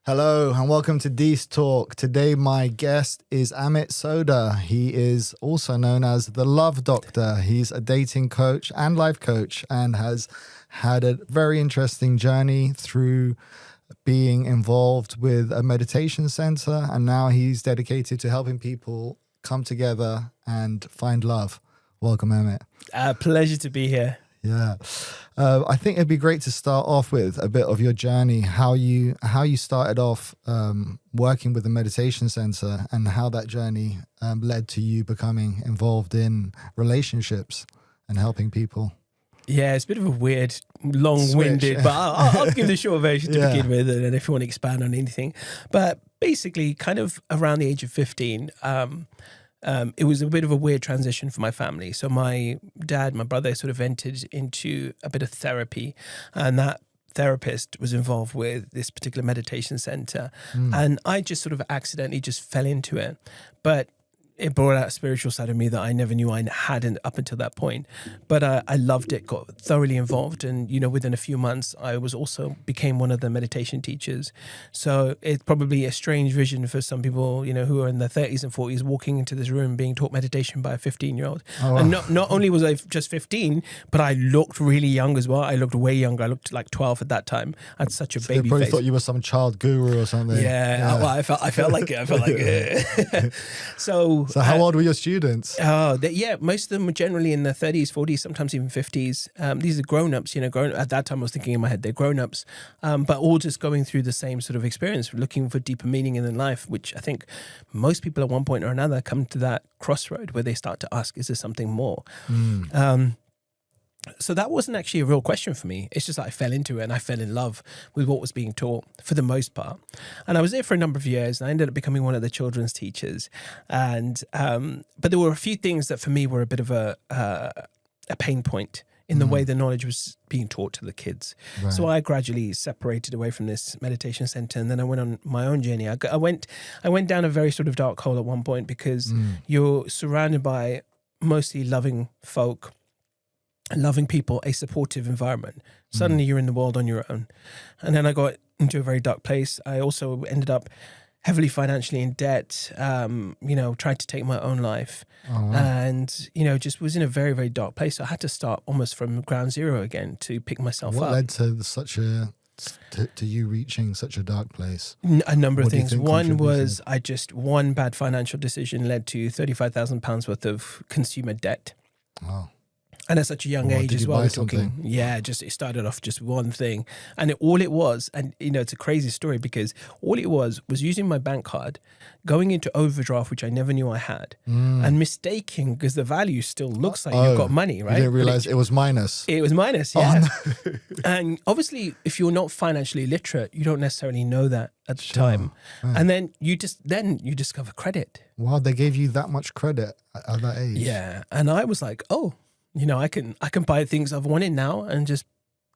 Hello and welcome to Dees Talk. Today my guest is Amit Sodha. He is also known as the Love Doctor. He's a dating coach and life coach and has had a very interesting journey through being involved with a meditation center, and now he's dedicated to helping people come together and find love. Welcome, Amit. Pleasure to be here. Yeah. I think it'd be great to start off with a bit of your journey, how you started off working with the meditation center and how that journey led to you becoming involved in relationships and helping people. Yeah, it's a bit of a weird, long-winded, but I'll give the short version to begin with, and then if you want to expand on anything. But basically, kind of around the age of 15, it was a bit of a weird transition for my family. So my dad, my brother sort of entered into a bit of therapy, and that therapist was involved with this particular meditation center. And I just sort of accidentally just fell into it. But it brought out a spiritual side of me that I never knew I hadn't up until that point. But I loved it, got thoroughly involved. And, within a few months, I became one of the meditation teachers. So it's probably a strange vision for some people, who are in their 30s and 40s walking into this room being taught meditation by a 15-year-old. Oh, wow. And not only was I just 15, but I looked really young as well. I looked way younger. I looked like 12 at that time. I had such a baby face. They probably thought you were some child guru or something. Yeah. Well, I felt like it. So how old were your students? Most of them were generally in their 30s, 40s, sometimes even 50s. These are grown-ups, at that time I was thinking in my head, they're grown-ups, but all just going through the same sort of experience, looking for deeper meaning in their life, which I think most people at one point or another come to that crossroad where they start to ask, is there something more? So that wasn't actually a real question for me. It's just that I fell into it and I fell in love with what was being taught for the most part. And I was there for a number of years and I ended up becoming one of the children's teachers. And but there were a few things that for me were a bit of a pain point in the way the knowledge was being taught to the kids. Right. So I gradually separated away from this meditation center, and then I went on my own journey. I went down a very sort of dark hole at one point because you're surrounded by mostly loving folk, loving people, a supportive environment. Suddenly you're in the world on your own. And then I got into a very dark place. I also ended up heavily financially in debt, tried to take my own life. Oh, wow. And, just was in a very, very dark place. So I had to start almost from ground zero again to pick myself up. What led to to you reaching such a dark place? A number of things. One was one bad financial decision led to £35,000 worth of consumer debt. Wow. And at such a young age as well, we're talking, it started off just one thing. And all it was, and it's a crazy story because all it was using my bank card, going into overdraft, which I never knew I had, and mistaking, because the value still looks like you've got money, right? You didn't realize it was minus. It was minus, yeah. Oh, no. And obviously, if you're not financially literate, you don't necessarily know that at the time. Right. And then you discover credit. Wow, they gave you that much credit at that age. Yeah. And I was like, oh, I can buy things I've wanted now and just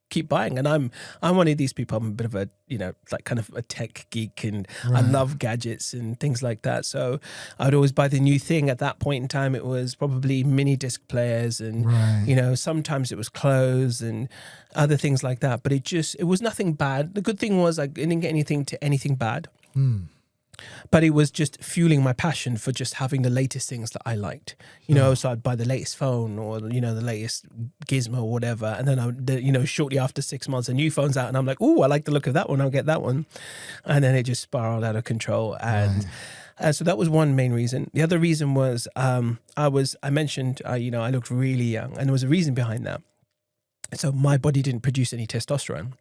keep buying. And I'm one of these people. I'm a bit of a, kind of a tech geek, and I love gadgets and things like that. So I'd always buy the new thing. At that point in time, it was probably mini disc players and, sometimes it was clothes and other things like that. But it was nothing bad. The good thing was I didn't get anything bad. But it was just fueling my passion for just having the latest things that I liked, so I'd buy the latest phone or, the latest gizmo or whatever. And then, shortly after 6 months, a new phone's out and I'm like, oh, I like the look of that one. I'll get that one. And then it just spiraled out of control. And so that was one main reason. The other reason was I mentioned, I looked really young, and there was a reason behind that. So my body didn't produce any testosterone.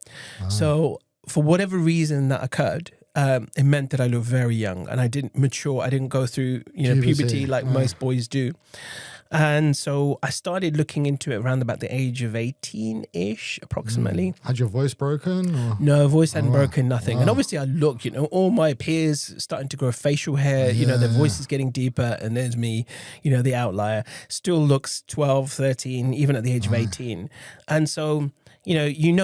So for whatever reason that occurred, it meant that I looked very young and I didn't mature. I didn't go through, puberty like most boys do. And so I started looking into it around about the age of 18-ish, approximately. Had your voice broken? Or? No, voice hadn't broken, nothing. And obviously I look, all my peers starting to grow facial hair, their voice is getting deeper, and there's me, the outlier. Still looks 12, 13, even at the age of 18. And so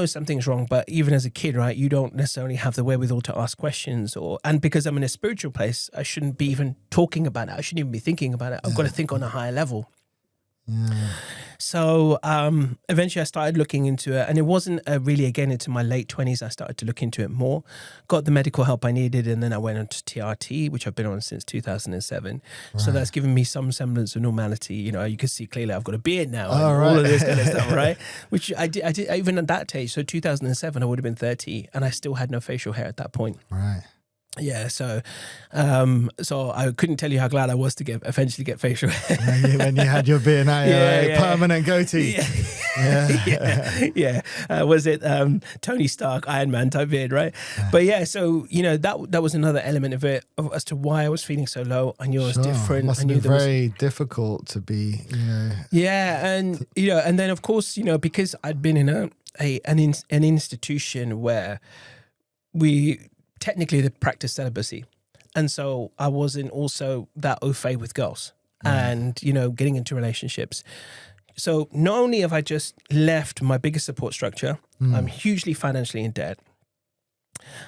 something's wrong, but even as a kid, right, you don't necessarily have the wherewithal to ask questions, and because I'm in a spiritual place, I shouldn't be even talking about it. I shouldn't even be thinking about it. I've got to think on a higher level. Yeah. So eventually I started looking into it, and it wasn't really, again, into my late 20s I started to look into it more, got the medical help I needed, and then I went on to TRT, which I've been on since 2007. So Right. that's given me some semblance of normality. You know, you can see clearly I've got a beard now, and Oh, right. all of this kind of stuff, right? Which I did even at that age. So 2007 I would have been 30, and I still had no facial hair at that point. Right. Yeah, so I couldn't tell you how glad I was to eventually get facial hair. When you had your beard now, permanent goatee. Was it Tony Stark, Iron Man type beard, right? Yeah. But yeah, so you know that was another element of it, as to why I was feeling so low. I knew I was different. Must have been very difficult to be, you know. Yeah, and you know, and then of course, you know, because I'd been in an institution where we technically they practice celibacy, and so I wasn't also that au fait with girls, and you know, getting into relationships. So not only have I just left my biggest support structure, I'm hugely financially in debt.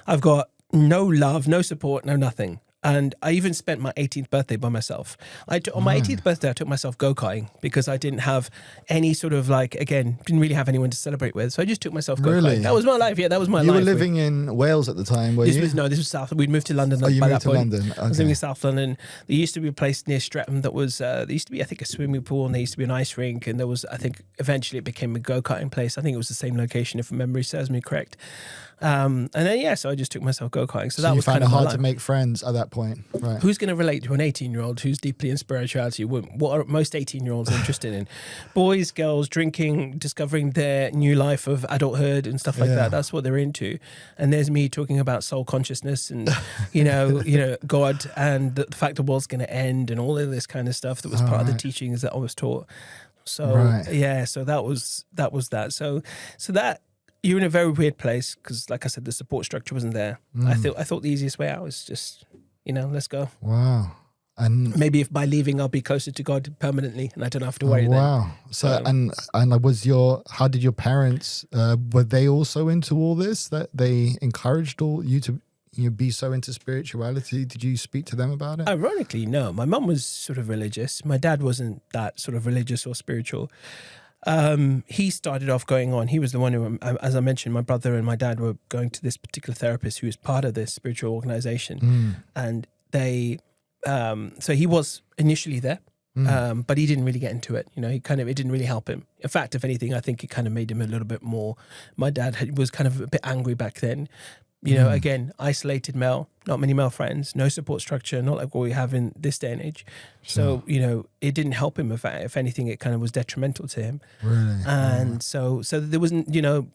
I've got no love, no support, no nothing. And I even spent my 18th birthday by myself. On my 18th birthday, I took myself go-karting because I didn't have any sort of didn't really have anyone to celebrate with. So I just took myself go-karting. Really? That was my life. Yeah, that was my life. You were living in Wales at the time, were you? This was South. We'd moved to London by that point. London? Okay. I was living in South London. There used to be a place near Streatham that was, there used to be, I think, a swimming pool, and there used to be an ice rink, and there was, I think, eventually it became a go-karting place. I think it was the same location, if memory serves me correct. And then, so I just took myself go-karting. So that was kind of hard to make friends at that point, right? Who's going to relate to an 18-year-old who's deeply in spirituality? What are most 18-year-olds interested in? Boys, girls, drinking, discovering their new life of adulthood and stuff like that. That's what they're into. And there's me talking about soul consciousness and, you know, God and the fact the world's going to end and all of this kind of stuff that was part of the teachings that I was taught. So, so that was that. So that, you're in a very weird place because, like I said, the support structure wasn't there. I thought the easiest way out was just, you know, let's go. Wow. And maybe if by leaving I'll be closer to God permanently and I don't have to worry then. Wow. So and how did your parents, were they also into all this, that they encouraged you to be so into spirituality? Did you speak to them about it? Ironically, no. My mum was sort of religious. My dad wasn't that sort of religious or spiritual. He started off going on. He was the one who, as I mentioned, my brother and my dad were going to this particular therapist who was part of this spiritual organization, and they, so he was initially there, but he didn't really get into it. You know, it didn't really help him. In fact, if anything, I think it kind of made him a little bit more. My dad was kind of a bit angry back then. You know, again, isolated male, not many male friends, no support structure, not like what we have in this day and age. So, you know, it didn't help him. If anything, it kind of was detrimental to him. Really? And so there wasn't, you know,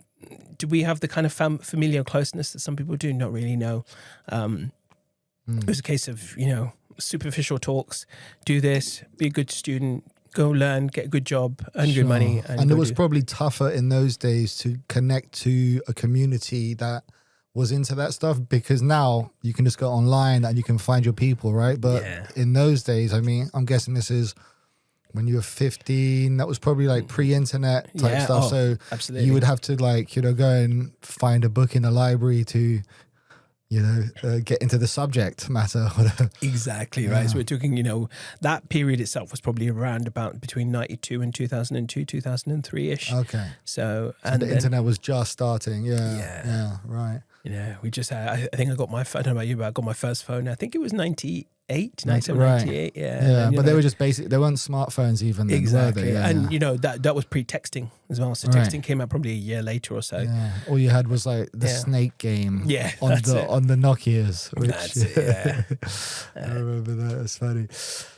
do we have the kind of familial closeness that some people do? Not really, no. It was a case of, you know, superficial talks, do this, be a good student, go learn, get a good job, earn good money. And it was probably tougher in those days to connect to a community that was into that stuff, because now you can just go online and you can find your people, right? But in those days, I mean, I'm guessing this is when you were 15, that was probably like pre-internet type stuff. So absolutely. You would have to go and find a book in the library to, get into the subject matter. Exactly, right. So we're talking, that period itself was probably around about between 92 and 2002, 2003-ish. Okay. So the internet was just starting. Yeah, right. We just had, I think I got my phone, I don't know about you, but I got my first phone. I think it was 1998. Yeah, but they were just basic. They weren't smartphones even then, exactly. Yeah, and that was pre-texting as well. So texting came out probably a year later or so. Yeah. All you had was like the snake game. Yeah, on the Nokias. That's it. Yeah. I remember that. It's funny.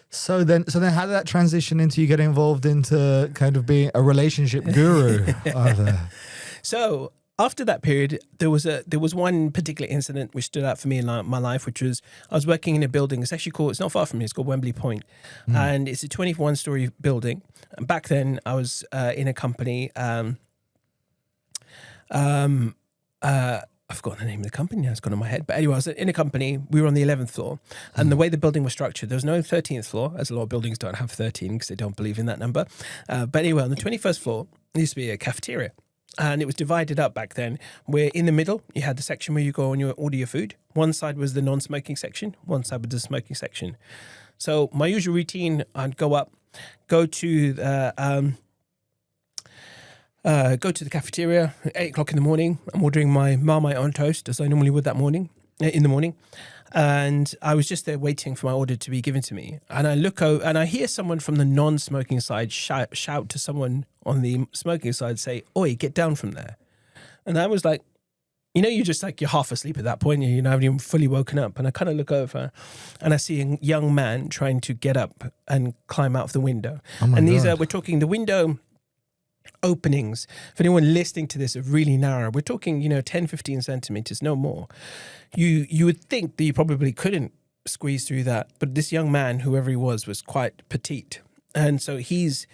So then, how did that transition into you getting involved into kind of being a relationship guru? So after that period, there was one particular incident which stood out for me in my life, which was I was working in a building. It's not far from me. It's called Wembley Point, and it's a 21-story building. And back then, I was in a company. I've forgotten the name of the company now. It's gone in my head. But anyway, I was in a company. We were on the 11th floor. And the way the building was structured, there was no 13th floor, as a lot of buildings don't have 13 because they don't believe in that number. But anyway, on the 21st floor, there used to be a cafeteria. And it was divided up back then, where in the middle, you had the section where you go and you order your food. One side was the non-smoking section. One side was the smoking section. So my usual routine, I'd go up, go to the cafeteria at 8 o'clock in the morning. I'm ordering my Marmite on toast, as I normally would in the morning. And I was just there waiting for my order to be given to me. And I look out and I hear someone from the non-smoking side shout to someone on the smoking side, say, "Oi, get down from there." And I was like, you're just like, you're half asleep at that point. You haven't even fully woken up. And I kind of look over and I see a young man trying to get up and climb out of the window. And these we're talking the window openings, for anyone listening to this, are really narrow. We're talking, 10, 15 centimeters, no more. You would think that you probably couldn't squeeze through that. But this young man, whoever he was quite petite. And so he's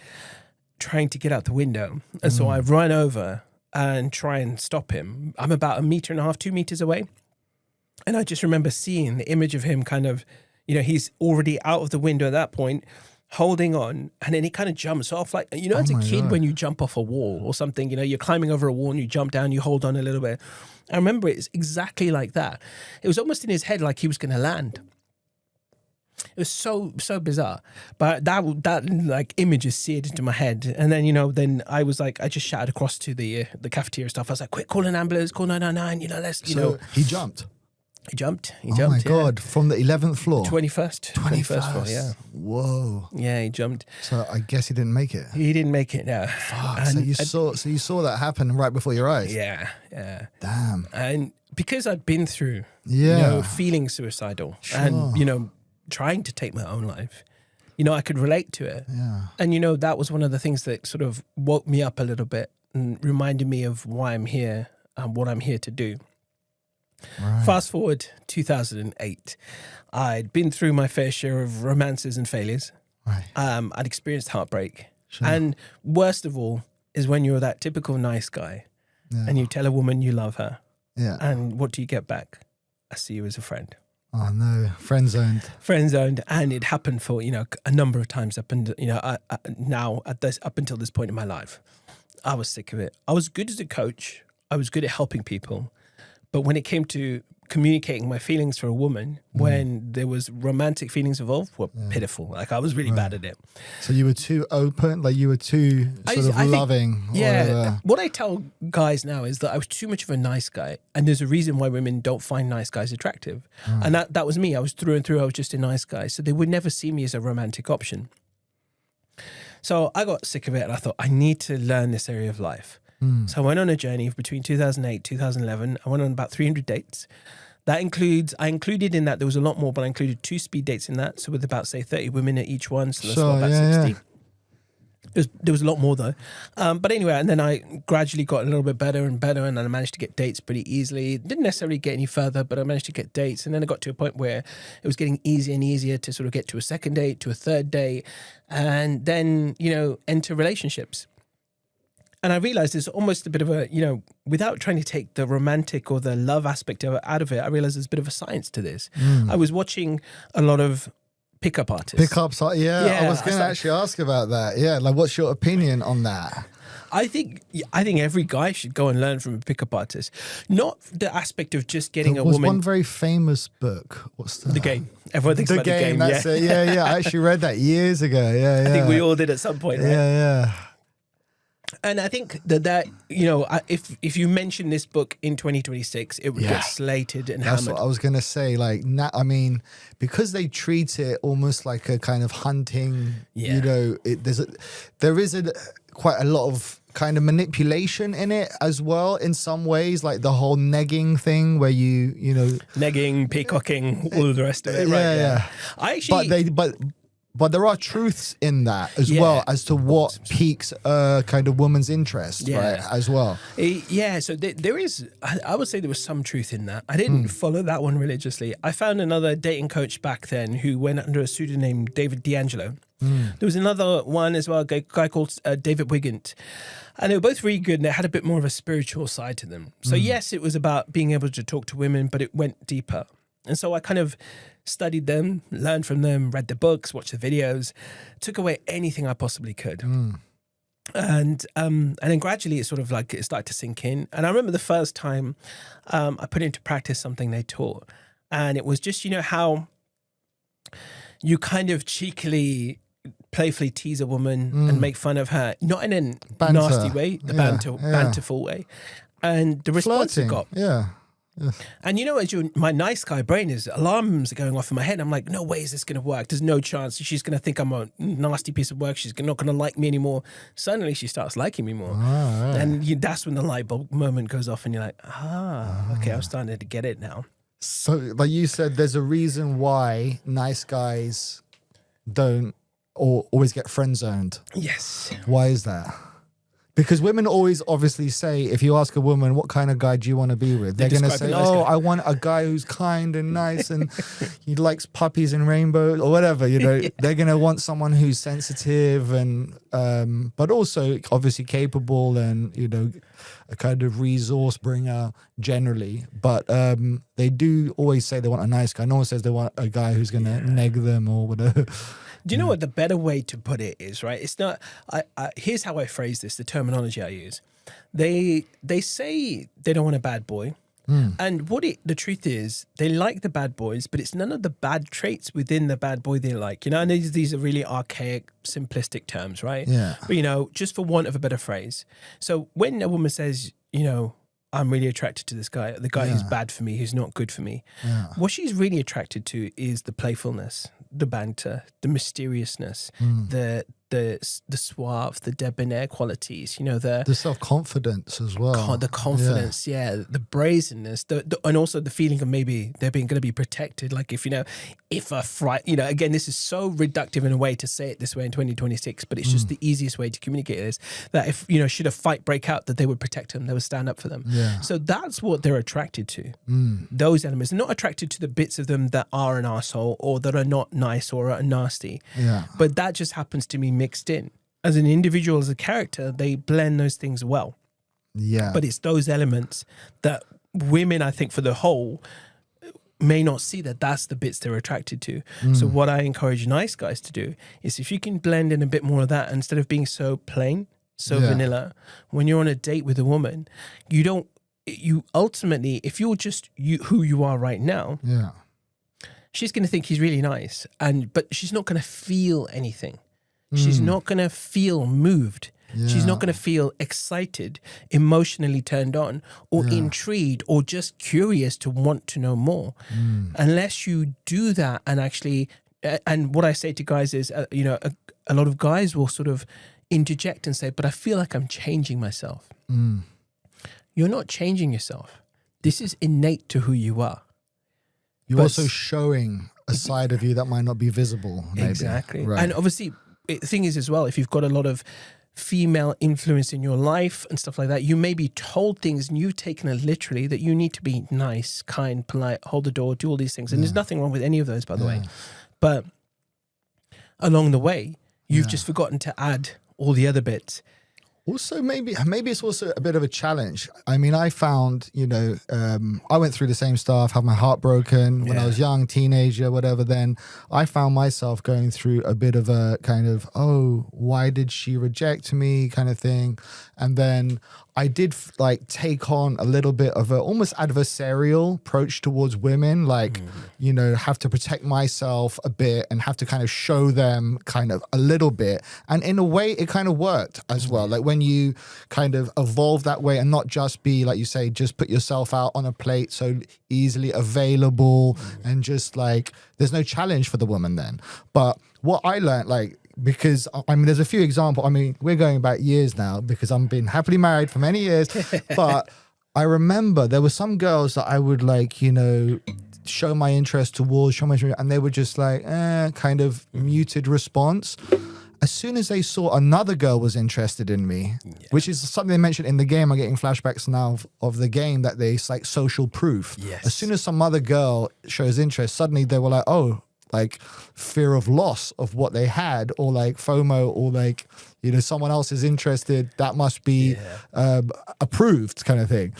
trying to get out the window. And so I run over and try and stop him. I'm about 1.5 meters, 2 meters away. And I just remember seeing the image of him kind of, he's already out of the window at that point, holding on, and then he kind of jumps off like, as a kid when you jump off a wall or something, you're climbing over a wall and you jump down, you hold on a little bit. I remember it's exactly like that. It was almost in his head like he was going to land. It was so bizarre, but that like image is seared into my head. And then then I was like, I just shouted across to the cafeteria stuff. I was like, "Quick, call an ambulance, call 999." Let's So he jumped. He jumped. Oh my God! From the 11th floor. 21st floor. Yeah. Whoa. Yeah, he jumped. So I guess he didn't make it. He didn't make it. No. Fuck. So you saw that happen right before your eyes. Yeah. Damn. And because I'd been through, feeling suicidal and trying to take my own life, I could relate to it. Yeah. And that was one of the things that sort of woke me up a little bit and reminded me of why I'm here and what I'm here to do. Right. Fast forward 2008, I'd been through my fair share of romances and failures. Right. I'd experienced heartbreak. Sure. And worst of all is when you're that typical nice guy and you tell a woman you love her. Yeah. And what do you get back? I see you as a friend. Oh no, friend zoned. Friend zoned, and it happened for a number of times up until this point in my life. I was sick of it. I was good as a coach. I was good at helping people, but when it came to communicating my feelings for a woman, when there was romantic feelings involved, were pitiful. Like I was really bad at it. So you were too open, like you were too loving. What I tell guys now is that I was too much of a nice guy, and there's a reason why women don't find nice guys attractive. And that was me. I was through and through. I was just a nice guy, so they would never see me as a romantic option. So I got sick of it, and I thought I need to learn this area of life. So I went on a journey between 2008, 2011. I went on about 300 dates. I included in that, there was a lot more, but I included 2 speed dates in that. So with about, say, 30 women at each one. So that's about 60. There was a lot more though. But anyway, and then I gradually got a little bit better and better, and then I managed to get dates pretty easily. Didn't necessarily get any further, but I managed to get dates. And then I got to a point where it was getting easier and easier to sort of get to a second date, to a third date, and then, enter relationships. And I realized there's almost a bit of a, without trying to take the romantic or the love aspect out of it, I realized there's a bit of a science to this. I was watching a lot of pickup artists. Pickups, I was going to actually ask about that. Yeah, like what's your opinion on that? I think every guy should go and learn from a pickup artist. Not the aspect of just getting a woman. There was one very famous book. What's that? The Game. Everyone thinks about The Game. That's it. Yeah. I actually read that years ago. Yeah. I think we all did at some point, right? Yeah. And I think that if you mention this book in 2026, it would get slated and hammered. That's what I was going to say. Because they treat it almost like a kind of hunting, there is quite a lot of kind of manipulation in it as well in some ways, like the whole negging thing where negging, peacocking, all of the rest of it. Yeah. I actually... But there are truths in that as well as to what piques a kind of woman's interest, right, as well. So there is, I would say there was some truth in that. I didn't follow that one religiously. I found another dating coach back then who went under a pseudonym David D'Angelo. There was another one as well, a guy called David Wigant. And they were both really good, and they had a bit more of a spiritual side to them. So yes, it was about being able to talk to women, but it went deeper. And so I kind of studied them, learned from them, read the books, watched the videos, took away anything I possibly could. And then gradually it started to sink in. And I remember the first time I put into practice something they taught. And it was just, how you kind of cheekily playfully tease a woman and make fun of her, not in a Banter. nasty way, the banterful way. And the response I got. Yeah. And you know, my nice guy brain is alarms are going off in my head. I'm like, no way is this going to work. There's no chance. She's going to think I'm a nasty piece of work. She's not going to like me anymore. Suddenly she starts liking me more. Right. And that's when the light bulb moment goes off and you're like, okay, I'm starting to get it now. So like you said, there's a reason why nice guys don't or always get friend zoned. Yes. Why is that? Because women always obviously say, if you ask a woman, what kind of guy do you want to be with? They're going to say, I want a guy who's kind and nice and he likes puppies and rainbows or whatever, you know. They're going to want someone who's sensitive and, but also obviously capable and, you know, a kind of resource bringer generally. But they do always say they want a nice guy. No one says they want a guy who's going to neg them or whatever. Do you know what the better way to put it is, right? It's not, here's how I phrase this, the terminology I use. They say they don't want a bad boy. And the truth is, they like the bad boys, but it's none of the bad traits within the bad boy they like. You know, and these are really archaic, simplistic terms, right? Yeah. But, you know, just for want of a better phrase. So when a woman says, you know, I'm really attracted to this guy, the guy who's bad for me, who's not good for me. Yeah. What she's really attracted to is the playfulness, the banter, the mysteriousness, the suave, the debonair qualities, you know, the self-confidence as well. The confidence, the brazenness, and also the feeling of maybe they're going to be protected. Like if a fright, you know, again, this is so reductive in a way to say it this way in 2026, but it's just the easiest way to communicate this, that if, you know, should a fight break out, that they would protect them, they would stand up for them. Yeah. So that's what they're attracted to. Those elements. They're not attracted to the bits of them that are an arsehole or that are not nice or are nasty. Yeah. But that just happens to be mixed in. As an individual, as a character, they blend those things well. Yeah. But it's those elements that women, I think, for the whole, may not see that that's the bits they're attracted to. So what I encourage nice guys to do is if you can blend in a bit more of that, instead of being so plain, so vanilla, when you're on a date with a woman, you ultimately, if you're just who you are right now, she's going to think he's really nice, but she's not going to feel anything. She's not going to feel moved. Yeah. She's not going to feel excited, emotionally turned on, or intrigued, or just curious to want to know more. Unless you do that and actually, and what I say to guys is, you know, a lot of guys will sort of interject and say, but I feel like I'm changing myself. You're not changing yourself. This is innate to who you are. You're also showing a side of you that might not be visible. Maybe. Exactly. Right. And obviously, the thing is as well, if you've got a lot of female influence in your life and stuff like that, you may be told things and you've taken it literally that you need to be nice, kind, polite, hold the door, do all these things. And there's nothing wrong with any of those, by the way. But along the way, you've just forgotten to add all the other bits. Also, maybe it's also a bit of a challenge. I mean, I found, you know, I went through the same stuff, had my heart broken when I was young, teenager, whatever. Then I found myself going through a bit of a kind of, why did she reject me kind of thing. And then I did like take on a little bit of a almost adversarial approach towards women, like, you know, have to protect myself a bit and have to kind of show them kind of a little bit. And in a way, it kind of worked as well. Like when you kind of evolve that way and not just be, like you say, just put yourself out on a plate so easily available and just like, there's no challenge for the woman then. But what I learned, like, because I mean, there's a few examples. I mean, we're going back years now because I've been happily married for many years. But I remember there were some girls that I would like, you know, show my interest towards, and they were just like, kind of muted response. As soon as they saw another girl was interested in me, which is something they mentioned in the game, I'm getting flashbacks now of the game, that it's like social proof. Yes. As soon as some other girl shows interest, suddenly they were like, like fear of loss of what they had, or like FOMO, or like, you know, someone else is interested, that must be approved kind of thing,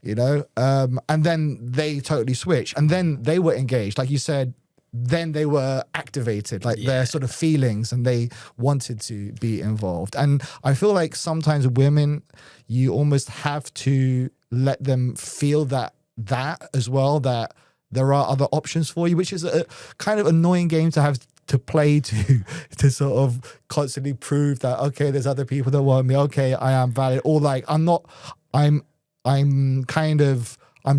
you know? And then they totally switch, and then they were engaged. Like you said, then they were activated, like their sort of feelings, and they wanted to be involved. And I feel like sometimes women, you almost have to let them feel that as well, that there are other options for you, which is a kind of annoying game to have to play to sort of constantly prove that, okay, there's other people that want me. Okay, I am valid. Or like, I'm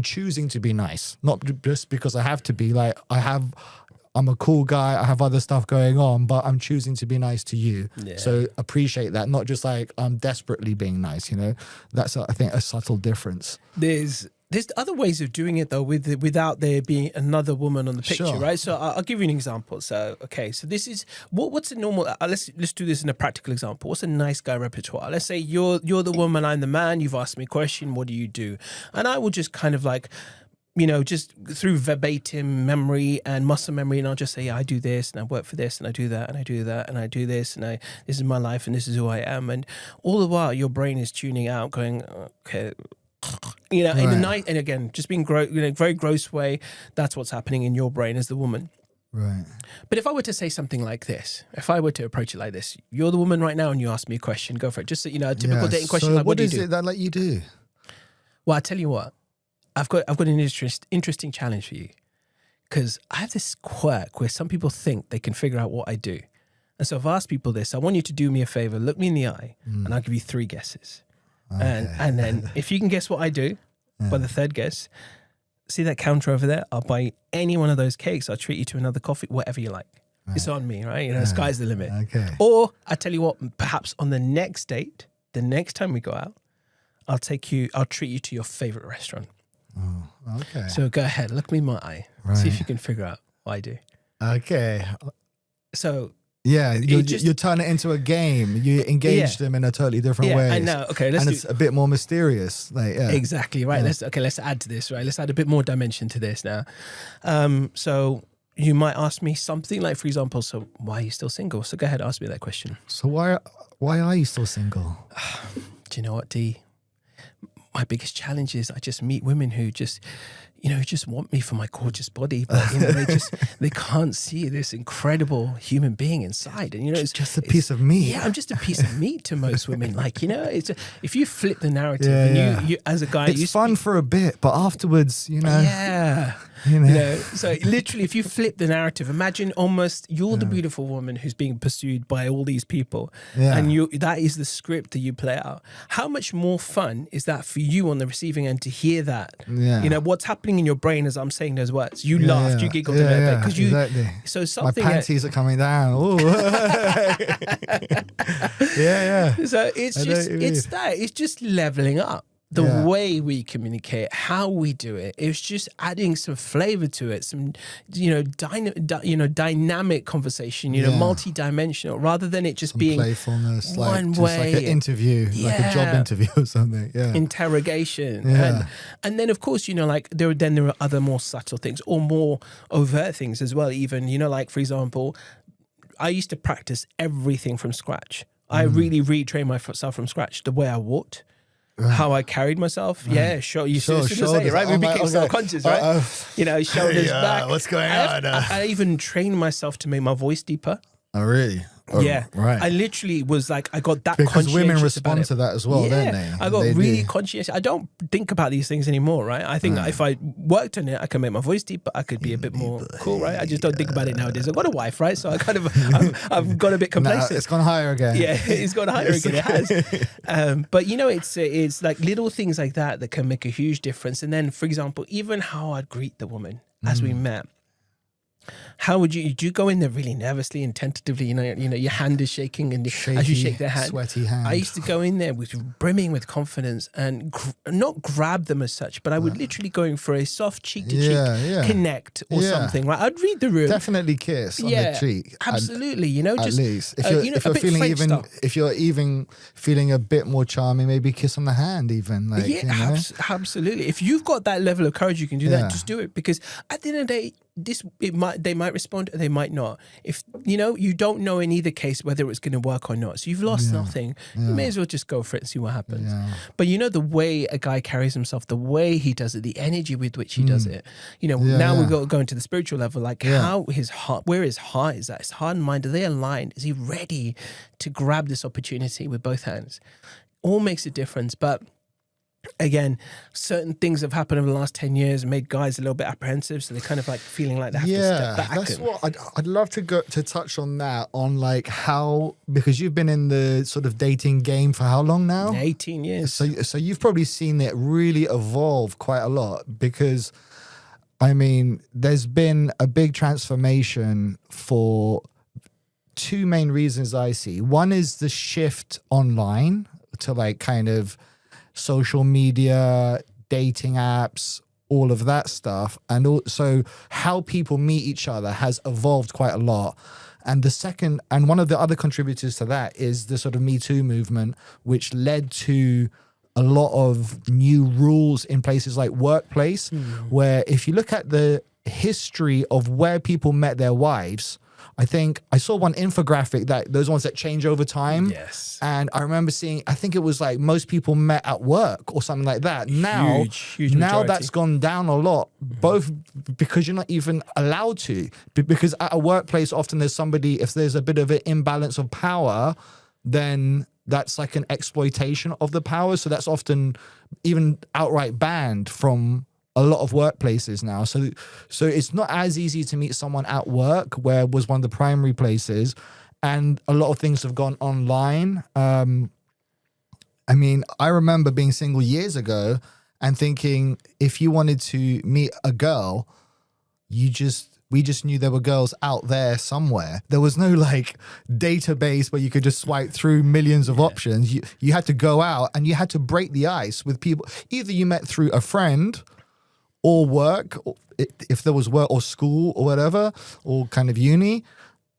choosing to be nice, not just because I have to be. Like, I'm a cool guy. I have other stuff going on, but I'm choosing to be nice to you. Yeah. So appreciate that. Not just like I'm desperately being nice. That's I think a subtle difference. There's other ways of doing it though, without there being another woman on the picture, Sure. right? So I'll give you an example. So so this is what's a normal. Let's do this in a practical example. What's a nice guy repertoire? Let's say you're the woman, I'm the man. You've asked me a question. What do you do? And I will just kind of like, just through verbatim memory and muscle memory, and I'll just say, yeah, I do this, and I work for this, and I do that, and I do that, and I do this, and this is my life, and this is who I am. And all the while, your brain is tuning out, going, okay. In a night, and again, just being very gross way, that's what's happening in your brain as the woman. Right. But if I were to say something like this, if I were to approach it like this, you're the woman right now and you ask me a question, go for it. Just so, a typical dating question, so like what do you do? What is it that like you do? Well, I tell you what, I've got an interesting challenge for you, because I have this quirk where some people think they can figure out what I do. And so I've asked people this, I want you to do me a favor, look me in the eye, and I'll give you 3 guesses. Okay. And then if you can guess what I do, by the 3rd guess, see that counter over there? I'll buy any one of those cakes. I'll treat you to another coffee, whatever you like. Right. It's on me, right? Sky's the limit. Okay. Or I tell you what, perhaps on the next date, the next time we go out, I'll treat you to your favorite restaurant. Oh, okay. So go ahead, look me in my eye. Right. See if you can figure out what I do. Okay. So yeah, you turn it into a game. You engage them in a totally different way. I know. Okay, it's a bit more mysterious. Exactly right. Yeah. Let's add to this. Right, let's add a bit more dimension to this now. So you might ask me something like, for example, so why are you still single? So go ahead, ask me that question. So why are you still single? Do you know what, D? My biggest challenge is I just meet women who just want me for my gorgeous body, but they can't see this incredible human being inside. And it's just a piece of meat. Yeah, I'm just a piece of meat to most women. Like, if you flip the narrative, and you as a guy, it's fun for a bit, but afterwards, Yeah. So literally, if you flip the narrative, imagine almost you're the beautiful woman who's being pursued by all these people, and that is the script that you play out. How much more fun is that for you on the receiving end to hear that? Yeah. What's happening in your brain as I'm saying those words? You laughed, you giggled a little bit because you. Exactly. So something. My panties are coming down. Yeah. So it's just leveling up. The way we communicate, how we do it, it's just adding some flavor to it, some dynamic conversation, multi-dimensional, rather than it just some being playfulness, one like way, like an interview, like a job interview or something. Yeah, interrogation, and then of course there are other more subtle things or more overt things as well. Even like for example, I used to practice everything from scratch. I really retrained myself from scratch. The way I walked. How I carried myself, sure. You should say it, right? We became self-conscious, right? Shoulders back. What's going on? I even trained myself to make my voice deeper. Oh, really? Yeah, right. I literally was like, I got that because women conscientious respond to that as well, don't they? I got really conscious. I don't think about these things anymore, right? I think that if I worked on it, I can make my voice deeper. I could be a bit more cool, right? I just don't think about it nowadays. I've got a wife, right? So I kind of, I've got a bit complacent. It's gone higher again. Yeah, it's gone higher again. It has. But it's like little things like that can make a huge difference. And then, for example, even how I'd greet the woman as we met. How would you go in there really nervously and tentatively? Your hand is shaking, and shaky, as you shake their hand, sweaty hand. I used to go in there brimming with confidence and not grab them as such, but I would literally go in for a soft cheek to cheek connect or something. Right? I'd read the room. Definitely kiss on the cheek. Absolutely. At least if you're even feeling a bit more charming, maybe kiss on the hand even. Absolutely. If you've got that level of courage, you can do that. Just do it, because at the end of the day, they might respond or they might not. If you don't know in either case whether it's going to work or not, so you've lost nothing. You may as well just go for it and see what happens. But the way a guy carries himself, the way he does it, the energy with which he does it, now we're going to the spiritual level, like how his heart, where his heart is at, his heart and mind, are they aligned? Is he ready to grab this opportunity with both hands? All makes a difference. But again, certain things have happened over the last 10 years and made guys a little bit apprehensive. So they're kind of like feeling like they have to step back. That's what I'd love to go to touch on that, on like how, because you've been in the sort of dating game for how long now? 18 years. So you've probably seen it really evolve quite a lot, because I mean, there's been a big transformation for two main reasons I see. One is the shift online to like kind of social media, dating apps, all of that stuff. And also how people meet each other has evolved quite a lot. And the second, and one of the other contributors to that is the sort of Me Too movement, which led to a lot of new rules in places like workplace, where if you look at the history of where people met their wives, I think I saw one infographic that those ones that change over time. Yes. And I remember seeing, I think it was like most people met at work or something like that. Now, huge majority. that's gone down a lot, both because you're not even allowed to. Because at a workplace, often there's somebody, if there's a bit of an imbalance of power, then that's like an exploitation of the power. So that's often even outright banned from a lot of workplaces now. So it's not as easy to meet someone at work, where was one of the primary places, and a lot of things have gone online. I mean, I remember being single years ago and thinking if you wanted to meet a girl, we just knew there were girls out there somewhere. There was no like database where you could just swipe through millions of options. You had to go out and you had to break the ice with people. Either you met through a friend or work, or if there was work, or school or whatever, or kind of uni,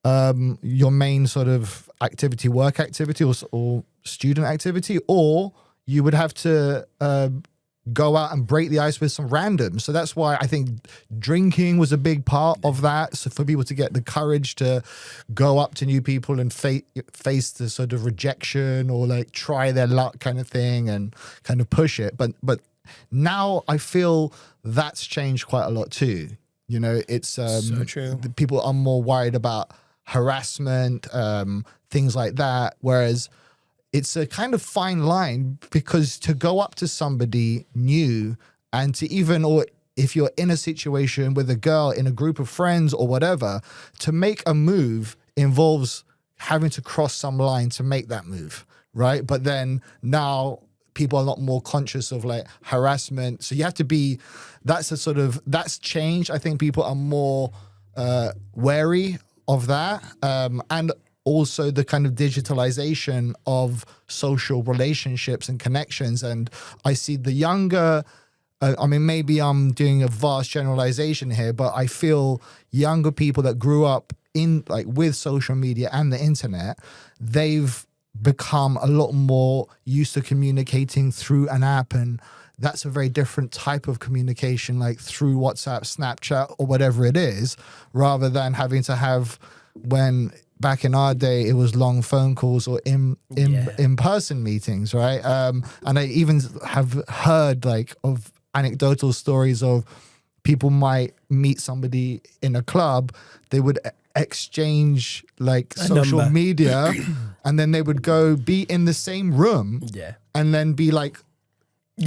your main sort of activity, work activity or student activity, or you would have to go out and break the ice with some randoms. So that's why I think drinking was a big part of that. So for people to get the courage to go up to new people and face the sort of rejection or like try their luck kind of thing and kind of push it. But now I feel that's changed quite a lot too. You know, it's so true. People are more worried about harassment, things like that. Whereas it's a kind of fine line, because to go up to somebody new and to even, or if you're in a situation with a girl in a group of friends or whatever, to make a move involves having to cross some line to make that move, right? But then now people are a lot more conscious of like harassment. So you have to be, that's changed. I think people are more wary of that. And also the kind of digitalization of social relationships and connections. And I see the younger, I mean, maybe I'm doing a vast generalization here, but I feel younger people that grew up in like with social media and the internet, they've become a lot more used to communicating through an app, and that's a very different type of communication, like through WhatsApp, Snapchat, or whatever it is, rather than having to have, when back in our day it was long phone calls or in-person meetings, right? And I even have heard like of anecdotal stories of people might meet somebody in a club, they would exchange like social media and then they would go be in the same room and then be like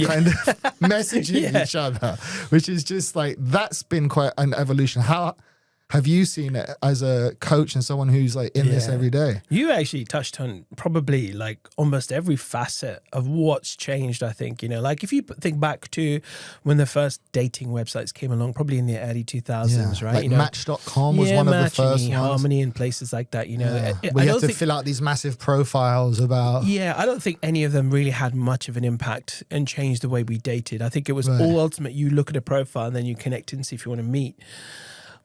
kind of messaging each other, which is just like, that's been quite an evolution. How have you seen it as a coach and someone who's like in this every day? You actually touched on probably like almost every facet of what's changed, I think. You know, like if you think back to when the first dating websites came along, probably in the early 2000s, right? Like, you know, Match.com was one of the first ones. Harmony and places like that, you know. We had to fill out these massive profiles about... Yeah, I don't think any of them really had much of an impact and changed the way we dated. I think it was all ultimate. You look at a profile and then you connect and see if you want to meet.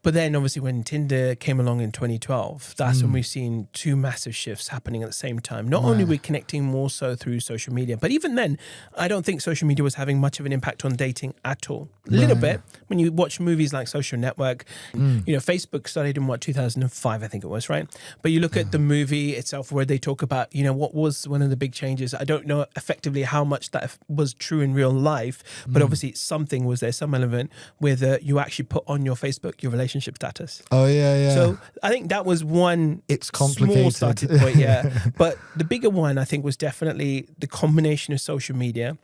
But then obviously when Tinder came along in 2012, that's when we've seen two massive shifts happening at the same time. Not only we're connecting more so through social media, but even then, I don't think social media was having much of an impact on dating at all. A little bit. When you watch movies like Social Network, you know, Facebook started in 2005, I think it was, right? But you look at the movie itself where they talk about, you know, what was one of the big changes. I don't know effectively how much that was true in real life, but obviously something was there, some element where you actually put on your Facebook your relationship status. Oh yeah. So I think that was one. It's complicated. Small starting point, But the bigger one, I think, was definitely the combination of social media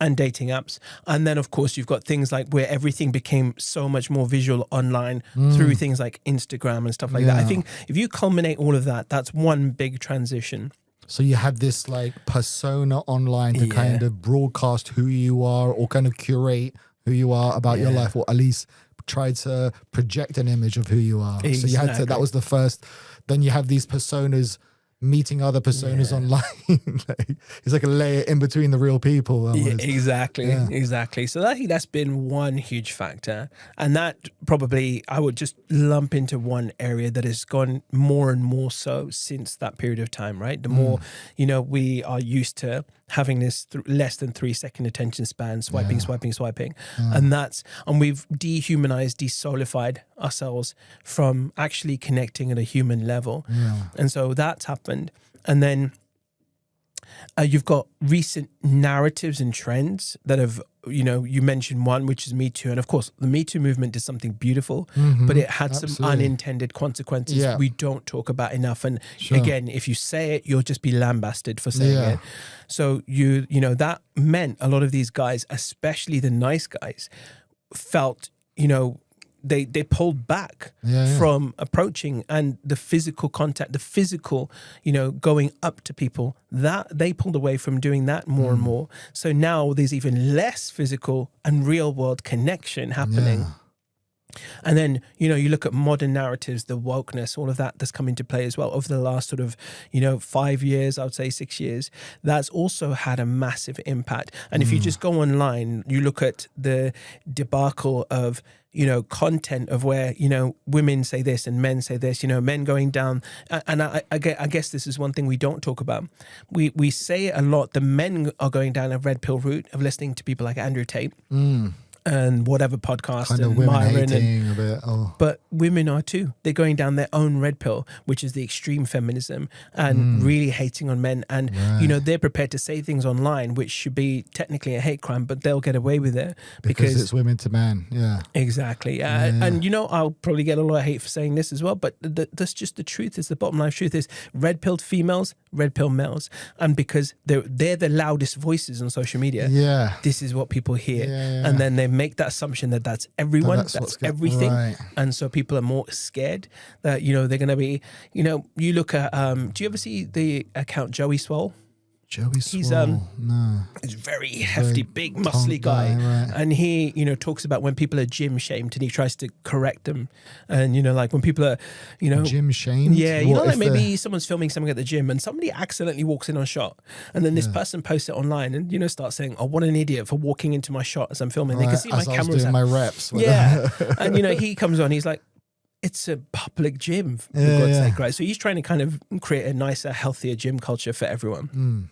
and dating apps. And then, of course, you've got things like where everything became so much more visual online through things like Instagram and stuff like that. I think if you culminate all of that, that's one big transition. So you have this like persona online to kind of broadcast who you are or kind of curate who you are about your life, or at least try to project an image of who you are. Exactly. So you had to, that was the first. Then you have these personas meeting other personas online. Like, it's like a layer in between the real people. Almost. Exactly. So I think that's been one huge factor, and that probably I would just lump into one area that has gone more and more so since that period of time. Right, the more we are used to having this less than 3 second attention span, swiping, and we've dehumanized, desolified ourselves from actually connecting at a human level, and so that's happened. And then you've got recent narratives and trends that have, you mentioned one, which is Me Too. And of course, the Me Too movement is something beautiful, but it had some unintended consequences we don't talk about enough. And again, if you say it, you'll just be lambasted for saying it. So that meant a lot of these guys, especially the nice guys, felt, they pulled back from approaching, and the physical contact, the physical, going up to people, that they pulled away from doing that more and more. So now there's even less physical and real world connection happening. And then, you look at modern narratives, the wokeness, all of that that's come into play as well over the last sort of, 5 years, I would say 6 years. That's also had a massive impact. And if you just go online, you look at the debacle of, content of where, women say this and men say this, men going down. And I guess this is one thing we don't talk about. We say it a lot. The men are going down a red pill route of listening to people like Andrew Tate. And whatever podcast kind and of women Myron hating a bit. But women are too. They're going down their own red pill, which is the extreme feminism, and really hating on men. And they're prepared to say things online which should be technically a hate crime, but they'll get away with it because it's women to men. Exactly. And I'll probably get a lot of hate for saying this as well, but that's just the truth. Is the bottom line truth is red pilled females, red pill males, and because they're the loudest voices on social media. This is what people hear, and then they make that assumption that that's everyone, that's everything, and so people are more scared that they're going to be. You look at do you ever see the account Joey Swole? He's no. He's very hefty, big, muscly guy. And he, talks about when people are gym shamed, and he tries to correct them. And, like when people are, gym shamed? Yeah, like maybe someone's filming something at the gym and somebody accidentally walks in on shot. And then this person posts it online and, starts saying, oh, what an idiot for walking into my shot as I'm filming. They can see my cameras. My reps. And, he comes on, he's like, it's a public gym, for God's sake, right? So he's trying to kind of create a nicer, healthier gym culture for everyone.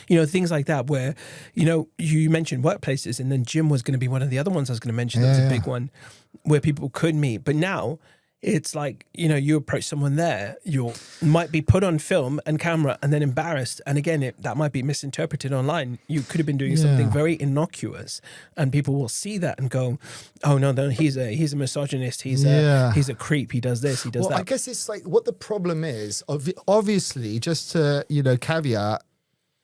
Things like that where, you mentioned workplaces, and then gym was going to be one of the other ones I was going to mention. That was a big one where people could meet. But now it's like, you approach someone there, you might be put on film and camera and then embarrassed. And again, that might be misinterpreted online. You could have been doing something very innocuous, and people will see that and go, oh, no, he's a misogynist. He's a creep. He does this, he does that. I guess it's like what the problem is, obviously, just to, caveat,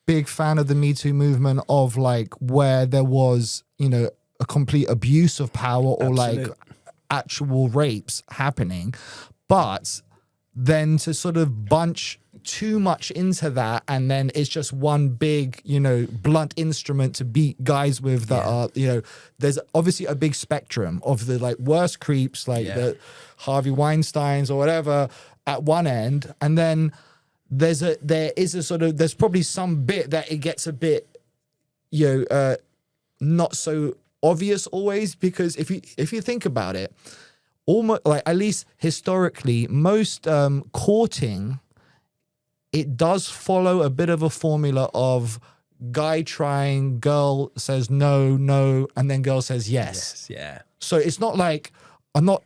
big fan of the Me Too movement, of like where there was, a complete abuse of power or like actual rapes happening. But then to sort of bunch too much into that, and then it's just one big, blunt instrument to beat guys with that are, there's obviously a big spectrum of the like worst creeps, like the Harvey Weinsteins or whatever at one end. And then there's probably some bit that it gets a bit, not so obvious always, because if you think about it, almost like at least historically, most courting, it does follow a bit of a formula of guy trying, girl says no, and then girl says yes. So it's not like I'm not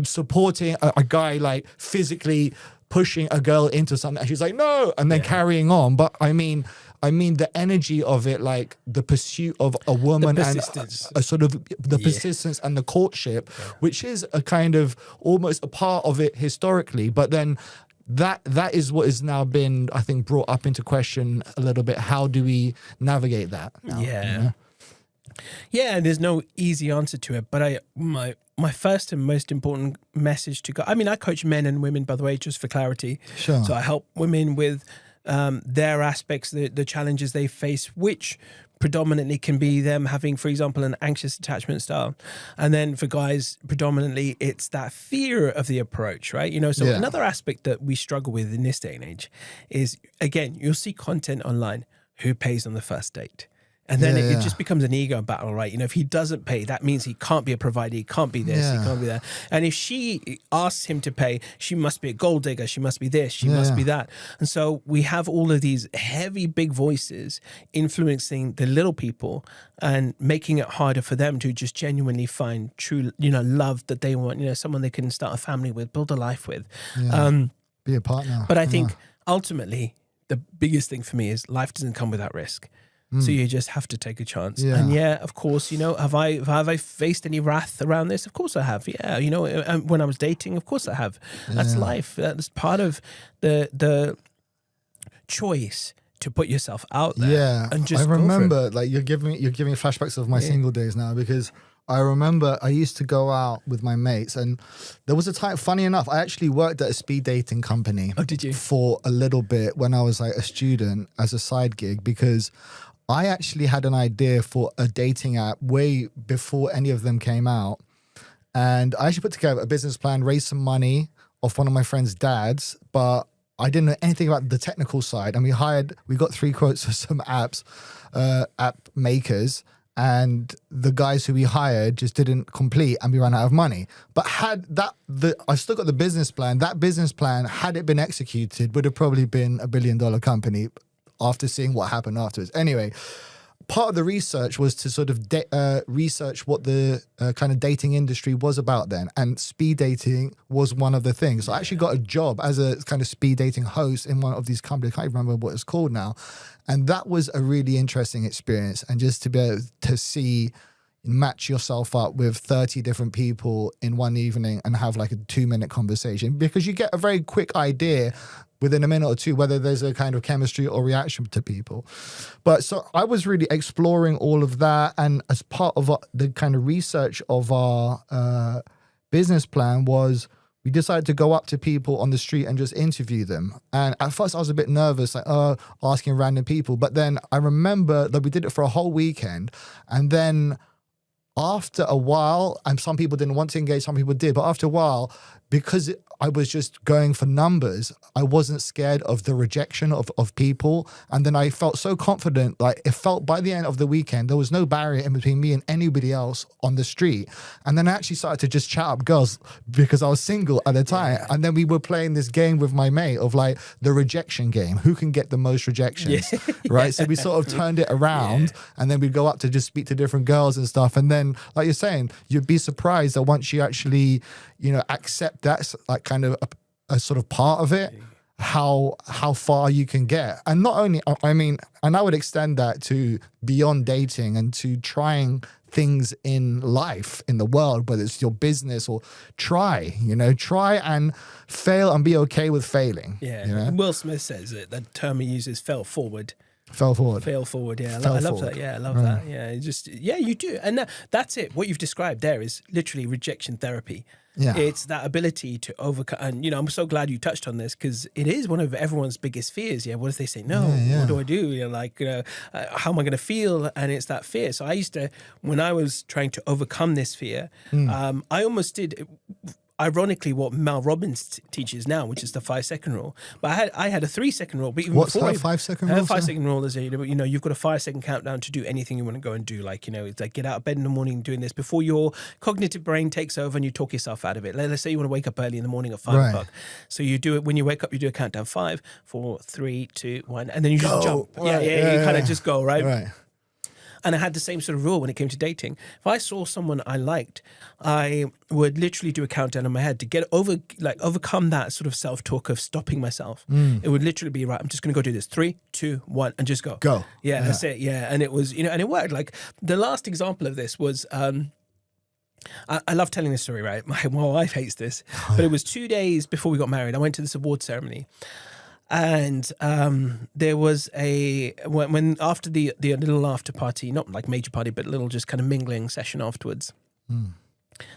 supporting a guy like physically pushing a girl into something and she's like no, and then carrying on. But I mean the energy of it, like the pursuit of a woman and a sort of the persistence and the courtship, which is a kind of almost a part of it historically. But then that is what has now been, I think, brought up into question a little bit. How do we navigate that now, Yeah. you know? Yeah, there's no easy answer to it, but my first and most important message to go. I mean, I coach men and women, by the way, just for clarity. Sure. So I help women with their aspects, the challenges they face, which predominantly can be them having, for example, an anxious attachment style. And then for guys, predominantly, it's that fear of the approach, right? You know, so Yeah. another aspect that we struggle with in this day and age is, again, you'll see content online, who pays on the first date? And then it just becomes an ego battle, right? You know, if he doesn't pay, that means he can't be a provider, he can't be this, he can't be that. And if she asks him to pay, she must be a gold digger, she must be this, she must be that. And so we have all of these heavy, big voices influencing the little people and making it harder for them to just genuinely find true, you know, love that they want, you know, someone they can start a family with, build a life with. Be a partner. But I think ultimately, the biggest thing for me is life doesn't come without risk. So you just have to take a chance. Yeah. And of course, you know, have I faced any wrath around this? Of course I have. Yeah, you know, when I was dating, of course I have. That's life. That's part of the choice to put yourself out there. Yeah, and just I go for it. remember, like, you're giving me flashbacks of my single days now, because I remember I used to go out with my mates, and there was a time, funny enough, I actually worked at a speed dating company. Oh, did you? For a little bit when I was like a student as a side gig, because I actually had an idea for a dating app way before any of them came out. And I actually put together a business plan, raised some money off one of my friend's dads, but I didn't know anything about the technical side. And we got 3 quotes for some app makers. And the guys who we hired just didn't complete, and we ran out of money. But I've still got the business plan. That business plan, had it been executed, would have probably been $1 billion company after seeing what happened afterwards. Anyway, part of the research was to sort of research what the kind of dating industry was about then. And speed dating was one of the things. So I actually got a job as a kind of speed dating host in one of these companies. I can't even remember what it's called now. And that was a really interesting experience. And just to be able to match yourself up with 30 different people in one evening and have like a 2-minute conversation, because you get a very quick idea within a minute or two whether there's a kind of chemistry or reaction to people. But so I was really exploring all of that, and as part of the kind of research of our business plan was we decided to go up to people on the street and just interview them. And at first I was a bit nervous, like, asking random people. But then I remember that we did it for a whole weekend. And then after a while, and some people didn't want to engage, some people did, but after a while, because I was just going for numbers, I wasn't scared of the rejection of people. And then I felt so confident, like it felt by the end of the weekend, there was no barrier in between me and anybody else on the street. And then I actually started to just chat up girls because I was single at the time. Yeah. And then we were playing this game with my mate of like the rejection game. Who can get the most rejections, right? So we sort of turned it around, and then we'd go up to just speak to different girls and stuff. And then, like you're saying, you'd be surprised that once you actually, you know, accept that's like kind of a sort of part of it, how far you can get. And not only, I mean, and I would extend that to beyond dating and to trying things in life, in the world, whether it's your business or try and fail and be okay with failing. Yeah. You know? Will Smith says it, that term he uses, fail forward. Fail forward. Yeah. Fell I love forward. that. Yeah, I love that. Yeah, you do. And that's it. What you've described there is literally rejection therapy. Yeah. It's that ability to overcome. And, you know, I'm so glad you touched on this, because it is one of everyone's biggest fears. Yeah. What if they say no? What do I do? You know, like, how am I going to feel? And it's that fear. So I used to, when I was trying to overcome this fear, I almost did, ironically, what Mel Robbins teaches now, which is the 5-second rule. But I had a 3-second rule. But even What's before that 5-second rule? 5-second rule is, you know, you've got a 5-second countdown to do anything you want to go and do. Like, you know, it's like get out of bed in the morning doing this before your cognitive brain takes over and you talk yourself out of it. Let's say you want to wake up early in the morning at 5 o'clock. So you do it when you wake up. You do a countdown: 5, 4, 3, 2, 1, and then you just jump. Right. You kind of just go Right. And I had the same sort of rule when it came to dating. If I saw someone I liked, I would literally do a countdown in my head to overcome that sort of self-talk of stopping myself. It would literally be, right, I'm just going to go do this. 3, 2, 1, and just go. Go. Yeah, that's it. Yeah. And it was, you know, and it worked. Like the last example of this was, I love telling this story, right? My wife hates this, but it was 2 days before we got married. I went to this award ceremony, and there was when after the little after party, not like major party, but a little just kind of mingling session afterwards.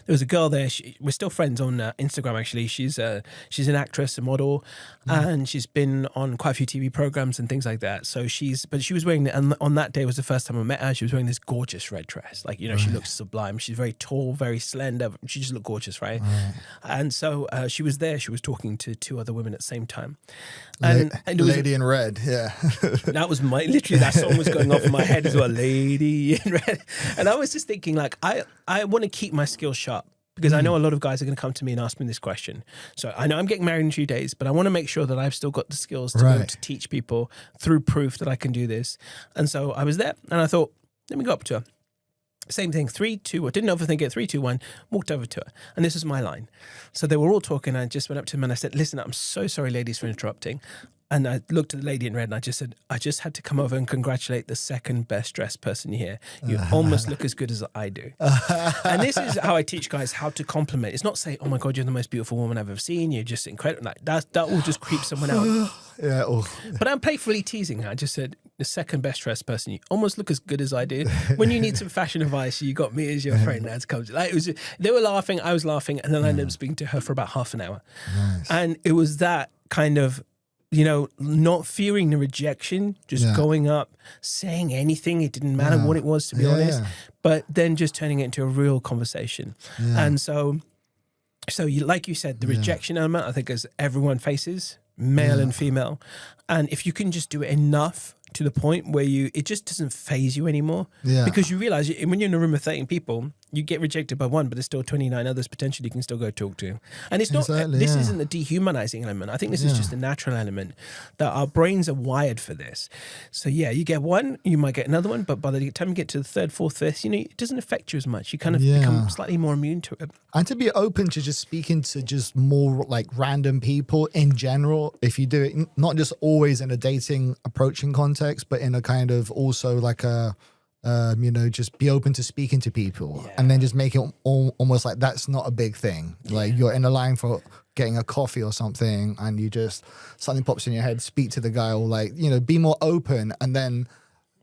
There was a girl there. We're still friends on Instagram. Actually, she's an actress, a model, and she's been on quite a few TV programs and things like that. So she was wearing, and on that day was the first time I met her. She was wearing this gorgeous red dress. Like, she looks sublime. She's very tall, very slender. She just looked gorgeous, right? And so she was there. She was talking to two other women at the same time. And it was, Lady in Red, yeah. That was literally that song was going off in my head as well. Lady in Red, and I was just thinking, like, I want to keep my skills sharp, because I know a lot of guys are going to come to me and ask me this question. So I know I'm getting married in 2 days, but I want to make sure that I've still got the skills to be able to teach people through proof that I can do this. And so I was there, and I thought, let me go up to her. Same thing, 3, 2, I didn't overthink it, 3, 2, 1, walked over to her. And this was my line. So they were all talking, and I just went up to them and I said, listen, I'm so sorry, ladies, for interrupting. And I looked at the lady in red and I just said, I just had to come over and congratulate the second best dressed person here. You almost look as good as I do. And this is how I teach guys how to compliment. It's not say, oh my God, you're the most beautiful woman I've ever seen. You're just incredible. Like, that will just creep someone out. Yeah. But I'm playfully teasing her. I just said, the second best dressed person, you almost look as good as I do. When you need some fashion advice, you got me as your friend. That's comes. Like, they were laughing, I was laughing, and then I ended up speaking to her for about half an hour. Nice. And it was that kind of, not fearing the rejection, just going up, saying anything. It didn't matter what it was, to be honest, but then just turning it into a real conversation. Yeah. And so like you said, the rejection element, I think, as everyone faces, male and female. And if you can just do it enough to the point where it just doesn't faze you anymore, because you realize when you're in a room of 13 people, you get rejected by one, but there's still 29 others potentially you can still go talk to. And it's not, this isn't a dehumanizing element. I think this is just a natural element that our brains are wired for this. So you get one, you might get another one, but by the time you get to the third, fourth, fifth, it doesn't affect you as much. You kind of become slightly more immune to it. And to be open to just speaking to just more like random people in general, if you do it, not just always in a dating approaching context, but in a kind of also like a, just be open to speaking to people and then just make it almost like that's not a big thing. Like you're in a line for getting a coffee or something and something pops in your head, speak to the guy, or like, be more open, and then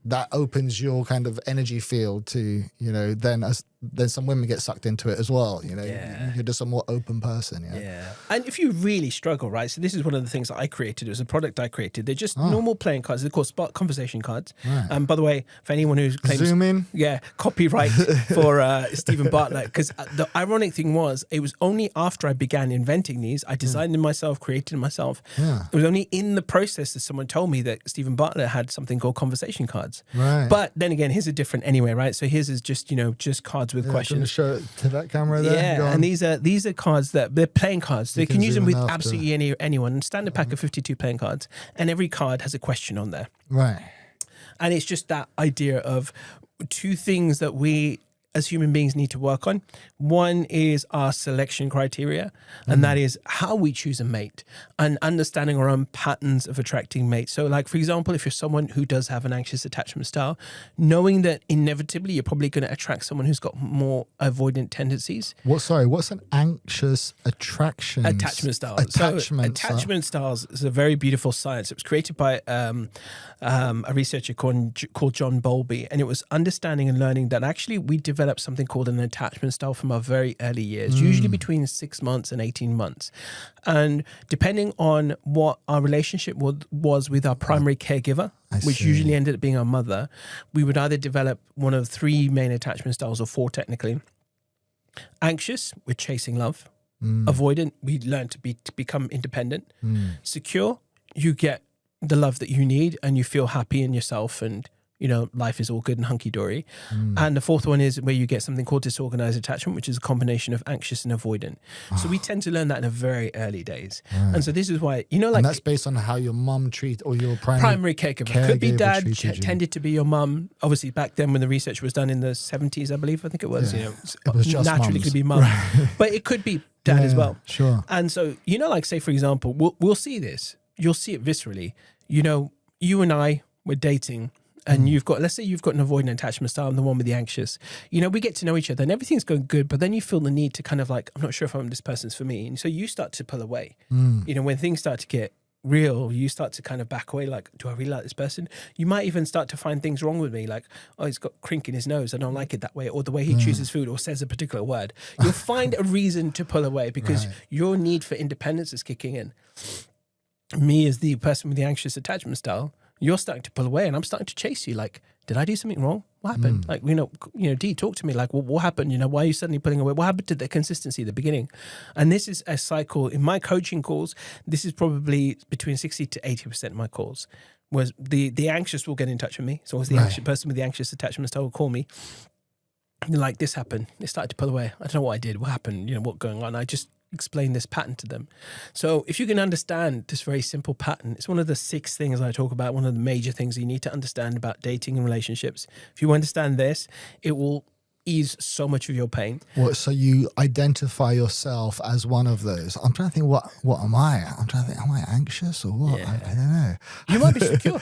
that opens your kind of energy field to, then some women get sucked into it as well. You're just a more open person. Yeah. And if you really struggle, right? So this is one of the things that I created. It was a product I created. They're just normal playing cards. They're called conversation cards. Right. By the way, for anyone who claims zoom in, copyright for Stephen Bartlett, because the ironic thing was, it was only after I began inventing these, I designed them myself, created them myself. Yeah. It was only in the process that someone told me that Stephen Bartlett had something called conversation cards. Right. But then again, his are different anyway, right? So his is just just cards with questions. Show it to that camera there. Yeah, and these are cards they're playing cards. They can use them with absolutely anyone. Standard pack of 52 playing cards, and every card has a question on there. Right. And it's just that idea of two things that we as human beings need to work on. One is our selection criteria, and that is how we choose a mate and understanding our own patterns of attracting mates. So like, for example, if you're someone who does have an anxious attachment style, knowing that inevitably you're probably going to attract someone who's got more avoidant tendencies. What's an anxious attachment style? Attachment styles is a very beautiful science. It was created by a researcher called John Bowlby, and it was understanding and learning that actually we develop something called an attachment style from our very early years, usually between 6 months and 18 months. And depending on what our relationship was with our primary caregiver, which usually ended up being our mother, we would either develop one of 3 main attachment styles, or 4 technically. Anxious, we're chasing love. Avoidant, we learn to become independent. Secure, you get the love that you need and you feel happy in yourself and life is all good and hunky-dory. And the fourth one is where you get something called disorganized attachment, which is a combination of anxious and avoidant. So we tend to learn that in the very early days. And so this is why, like... And that's based on how your mum or your primary caregiver. Could be dad, tended to be your mum. Obviously, back then when the research was done in the 70s, I believe, I think it was, it was just naturally mums. Could be mum. Right. But it could be dad as well. Sure. And so, like, say, for example, we'll see this. You'll see it viscerally. You and I, we're dating, and let's say you've got an avoidant attachment style and the one with the anxious, we get to know each other and everything's going good, but then you feel the need to kind of like, I'm not sure if this person's for me. And so you start to pull away, when things start to get real, you start to kind of back away. Like, do I really like this person? You might even start to find things wrong with me. Like, oh, he's got crink in his nose. I don't like it that way. Or the way he chooses food or says a particular word. You'll find a reason to pull away because your need for independence is kicking in. Me as the person with the anxious attachment style, you're starting to pull away and I'm starting to chase you. Like, did I do something wrong? What happened? Like, Dee, talk to me. Like, what happened? Why are you suddenly pulling away? What happened to the consistency at the beginning? And this is a cycle. In my coaching calls, this is probably between 60 to 80% of my calls. Was the anxious will get in touch with me. So, the anxious person with the anxious attachment style will call me. And like, this happened. They started to pull away. I don't know what I did. What happened? What's going on? I just explain this pattern to them. So if you can understand this very simple pattern, it's one of the 6 things I talk about, one of the major things you need to understand about dating and relationships. If you understand this, it will ease so much of your pain. So you identify yourself as one of those. I'm trying to think, what am I? I'm trying to think, am I anxious or what? Yeah. I don't know. You might be secure.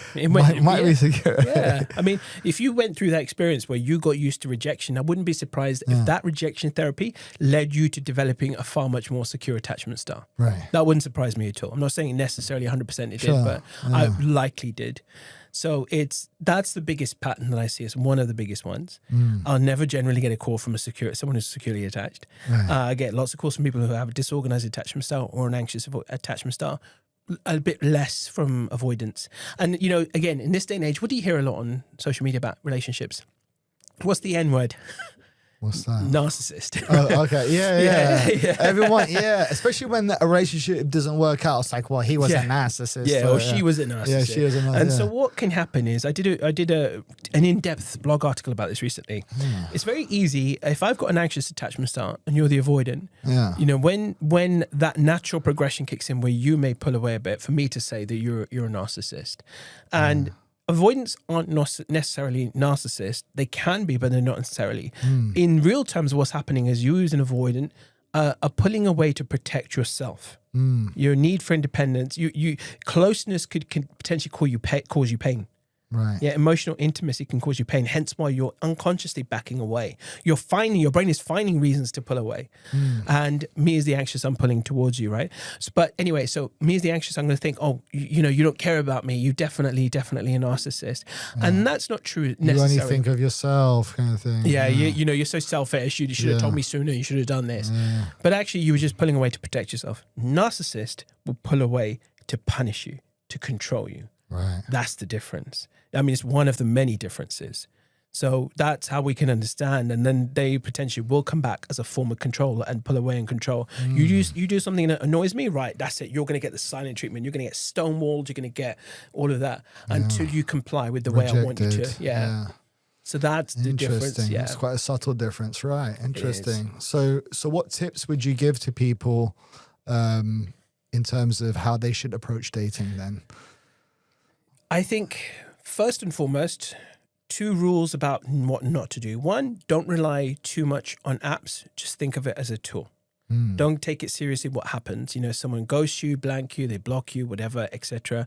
might be secure. Yeah. I mean, if you went through that experience where you got used to rejection, I wouldn't be surprised if that rejection therapy led you to developing a far much more secure attachment style. Right. That wouldn't surprise me at all. I'm not saying necessarily 100% it did, but I likely did. So that's the biggest pattern that I see as one of the biggest ones. I'll never generally get a call from someone who's securely attached. Right. I get lots of calls from people who have a disorganized attachment style or an anxious attachment style. A bit less from avoidance. And, again, in this day and age, what do you hear a lot on social media about relationships? What's the N word? What's that? Narcissist. Oh, okay. Yeah. Everyone, especially when a relationship doesn't work out, it's like, well, he was a narcissist. Yeah, or she was a narcissist. Yeah, she was a narcissist. And so what can happen is I did an in-depth blog article about this recently. It's very easy. If I've got an anxious attachment style and you're the avoidant, when that natural progression kicks in where you may pull away a bit, for me to say that you're a narcissist. And avoidants aren't necessarily narcissists. They can be, but they're not necessarily. In real terms, what's happening is you as an avoidant are pulling away to protect yourself. Your need for independence, closeness could potentially cause you pain. Right. Yeah, emotional intimacy can cause you pain, hence why you're unconsciously backing away. Your brain is finding reasons to pull away. And me as the anxious, I'm pulling towards you, right? But anyway, so me as the anxious, I'm going to think, oh, you don't care about me. You definitely a narcissist. And that's not true necessarily. You only think of yourself kind of thing. Yeah. You're so selfish. You should have told me sooner. You should have done this. Yeah. But actually, you were just pulling away to protect yourself. Narcissist will pull away to punish you, to control you. Right. That's the difference. I mean, it's one of the many differences. So that's how we can understand. And then they potentially will come back as a form of control and pull away and control. You do something that annoys me, right? That's it. You're going to get the silent treatment. You're going to get stonewalled. You're going to get all of that until you comply with the way I want you to. Yeah. So that's the difference. Yeah. It's quite a subtle difference, right? Interesting. So what tips would you give to people in terms of how they should approach dating then? I think first and foremost, 2 rules about what not to do. 1, don't rely too much on apps. Just think of it as a tool. Don't take it seriously what happens. Someone ghosts you, blank you, they block you, whatever, etc.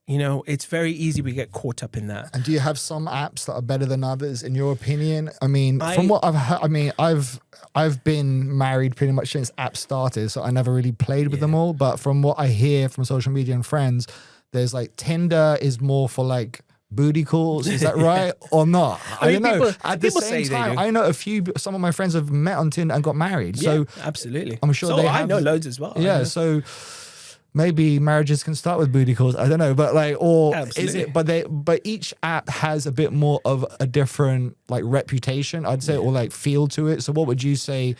It's very easy we get caught up in that. And do you have some apps that are better than others in your opinion? I mean, from what I've heard, I've been married pretty much since apps started, so I never really played with them all. But from what I hear from social media and friends, there's like Tinder is more for like booty calls. Is that right or not? I don't know. At the same time, I know some of my friends have met on Tinder and got married. So absolutely. I'm sure I know loads as well. Yeah. So maybe marriages can start with booty calls. I don't know, but is it? But each app has a bit more of a different like reputation, I'd say, or like feel to it. So what would you say?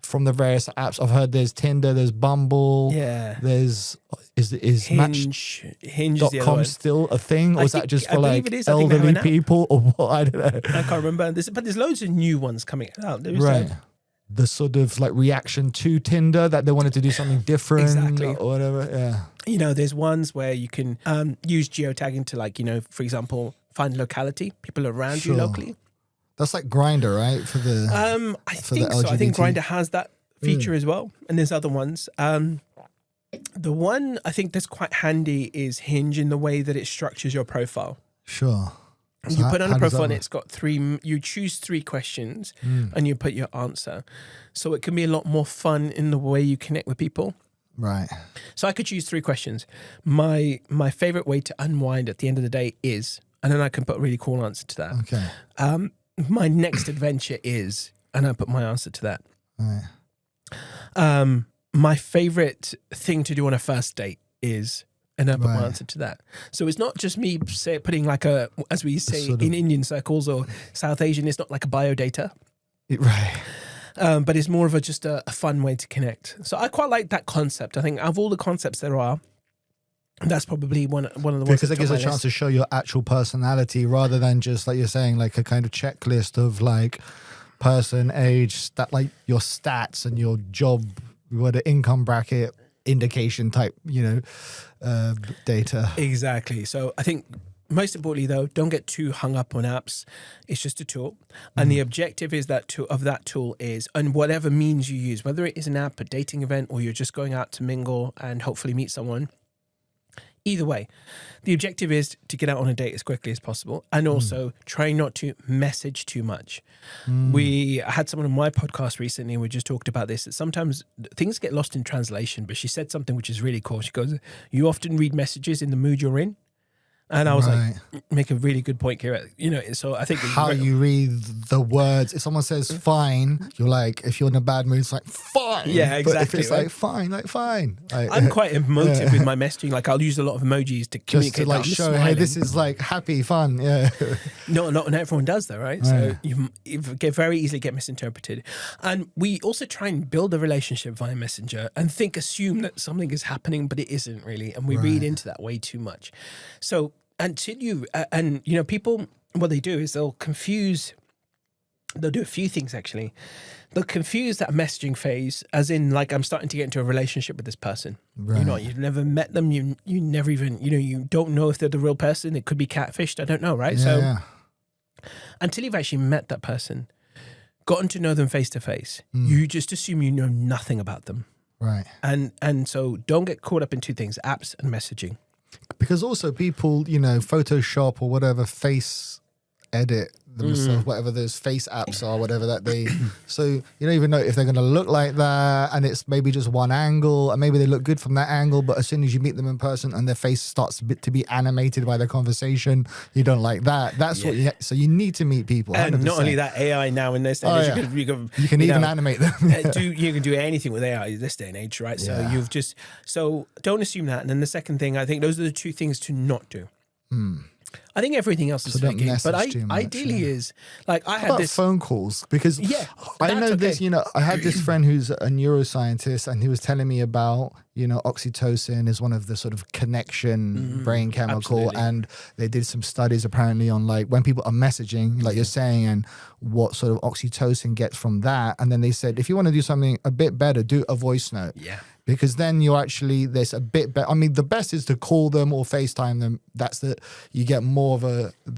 From the various apps I've heard, there's Tinder, there's Bumble, there's is Match.com still a thing, or is that just for like elderly people or what? I don't know. I can't remember. But there's loads of new ones coming out. Right. The sort of like reaction to Tinder that they wanted to do something different or whatever. Yeah. There's ones where you can use geotagging to like, for example, find locality, people around you locally. That's like Grindr, right? For the I think so. I think Grindr has that feature as well, and there's other ones. The one I think that's quite handy is Hinge in the way that it structures your profile. Sure. So you put on a how does that profile and work? it's got you choose 3 questions and you put your answer. So it can be a lot more fun in the way you connect with people. Right. So I could choose 3 questions. My favorite way to unwind at the end of the day is, and then I can put a really cool answer to that. Okay. My next adventure is, and I put my answer to that. Right. My favorite thing to do on a first date is, and I put my Right. answer to that. So it's not just me putting like a, as we say sort of- in Indian circles or South Asian, it's not like a bio data. Right. But it's more of just a fun way to connect. So I quite like that concept. I think of all the concepts there are, that's probably one of the ones Because it that's gives on a my chance list. to show your actual personality rather than just like you're saying, like a kind of checklist of like person, age, that like your stats and your job, what the income bracket indication type, data. Exactly. So I think most importantly though, don't get too hung up on apps. It's just a tool. And the objective is that tool is, and whatever means you use, whether it is an app, a dating event, or you're just going out to mingle and hopefully meet someone, either way, the objective is to get out on a date as quickly as possible and also try not to message too much. I had someone on my podcast recently, we just talked about this, that sometimes things get lost in translation, but she said something which is really cool. She goes, you often read messages in the mood you're in. And I was Right. like, make a really good point, Kira. So I think How you read the words. If someone says fine, you're like, if you're in a bad mood, it's like fine. Yeah, But if exactly, it's right? like fine, like fine. Like, I'm quite emotive with my messaging. Like I'll use a lot of emojis to just communicate to like that I'm show, hey, smiling. this is like happy, fun. Yeah. No, not everyone does though, right? So you very easily get misinterpreted. And we also try and build a relationship via Messenger and assume that something is happening, but it isn't really. And we read into that way too much. So until people, what they do is they'll do a few things actually. They'll confuse that messaging phase as in like, I'm starting to get into a relationship with this person. Right. You've never met them. You never even, you don't know if they're the real person. It could be catfished. I don't know. Right. Yeah. Until you've actually met that person, gotten to know them face to face, you just assume you know nothing about them. Right. And so don't get caught up in 2 things, apps and messaging. Because also people, Photoshop or whatever, face edit themselves, whatever those face apps are, whatever that they, so you don't even know if they're going to look like that. And it's maybe just one angle and maybe they look good from that angle. But as soon as you meet them in person and their face starts to be animated by the conversation, you don't like that. That's what so you need to meet people. 100%. And not only that, AI now in this day and age, you can even animate them. you can do anything with AI in this day and age, right? So don't assume that. And then the second thing, I think those are the 2 things to not do. I think everything else is don't faking, but message too much, ideally is like I How had about this. phone calls? Because I that's know this, okay. I had this friend who's a neuroscientist and he was telling me about, oxytocin is one of the sort of connection brain chemical. absolutely. And they did some studies apparently on like when people are messaging, like you're saying, and what sort of oxytocin gets from that. And then they said, if you want to do something a bit better, do a voice note. Yeah. Because then there's a bit better. I mean, the best is to call them or FaceTime them. You get more of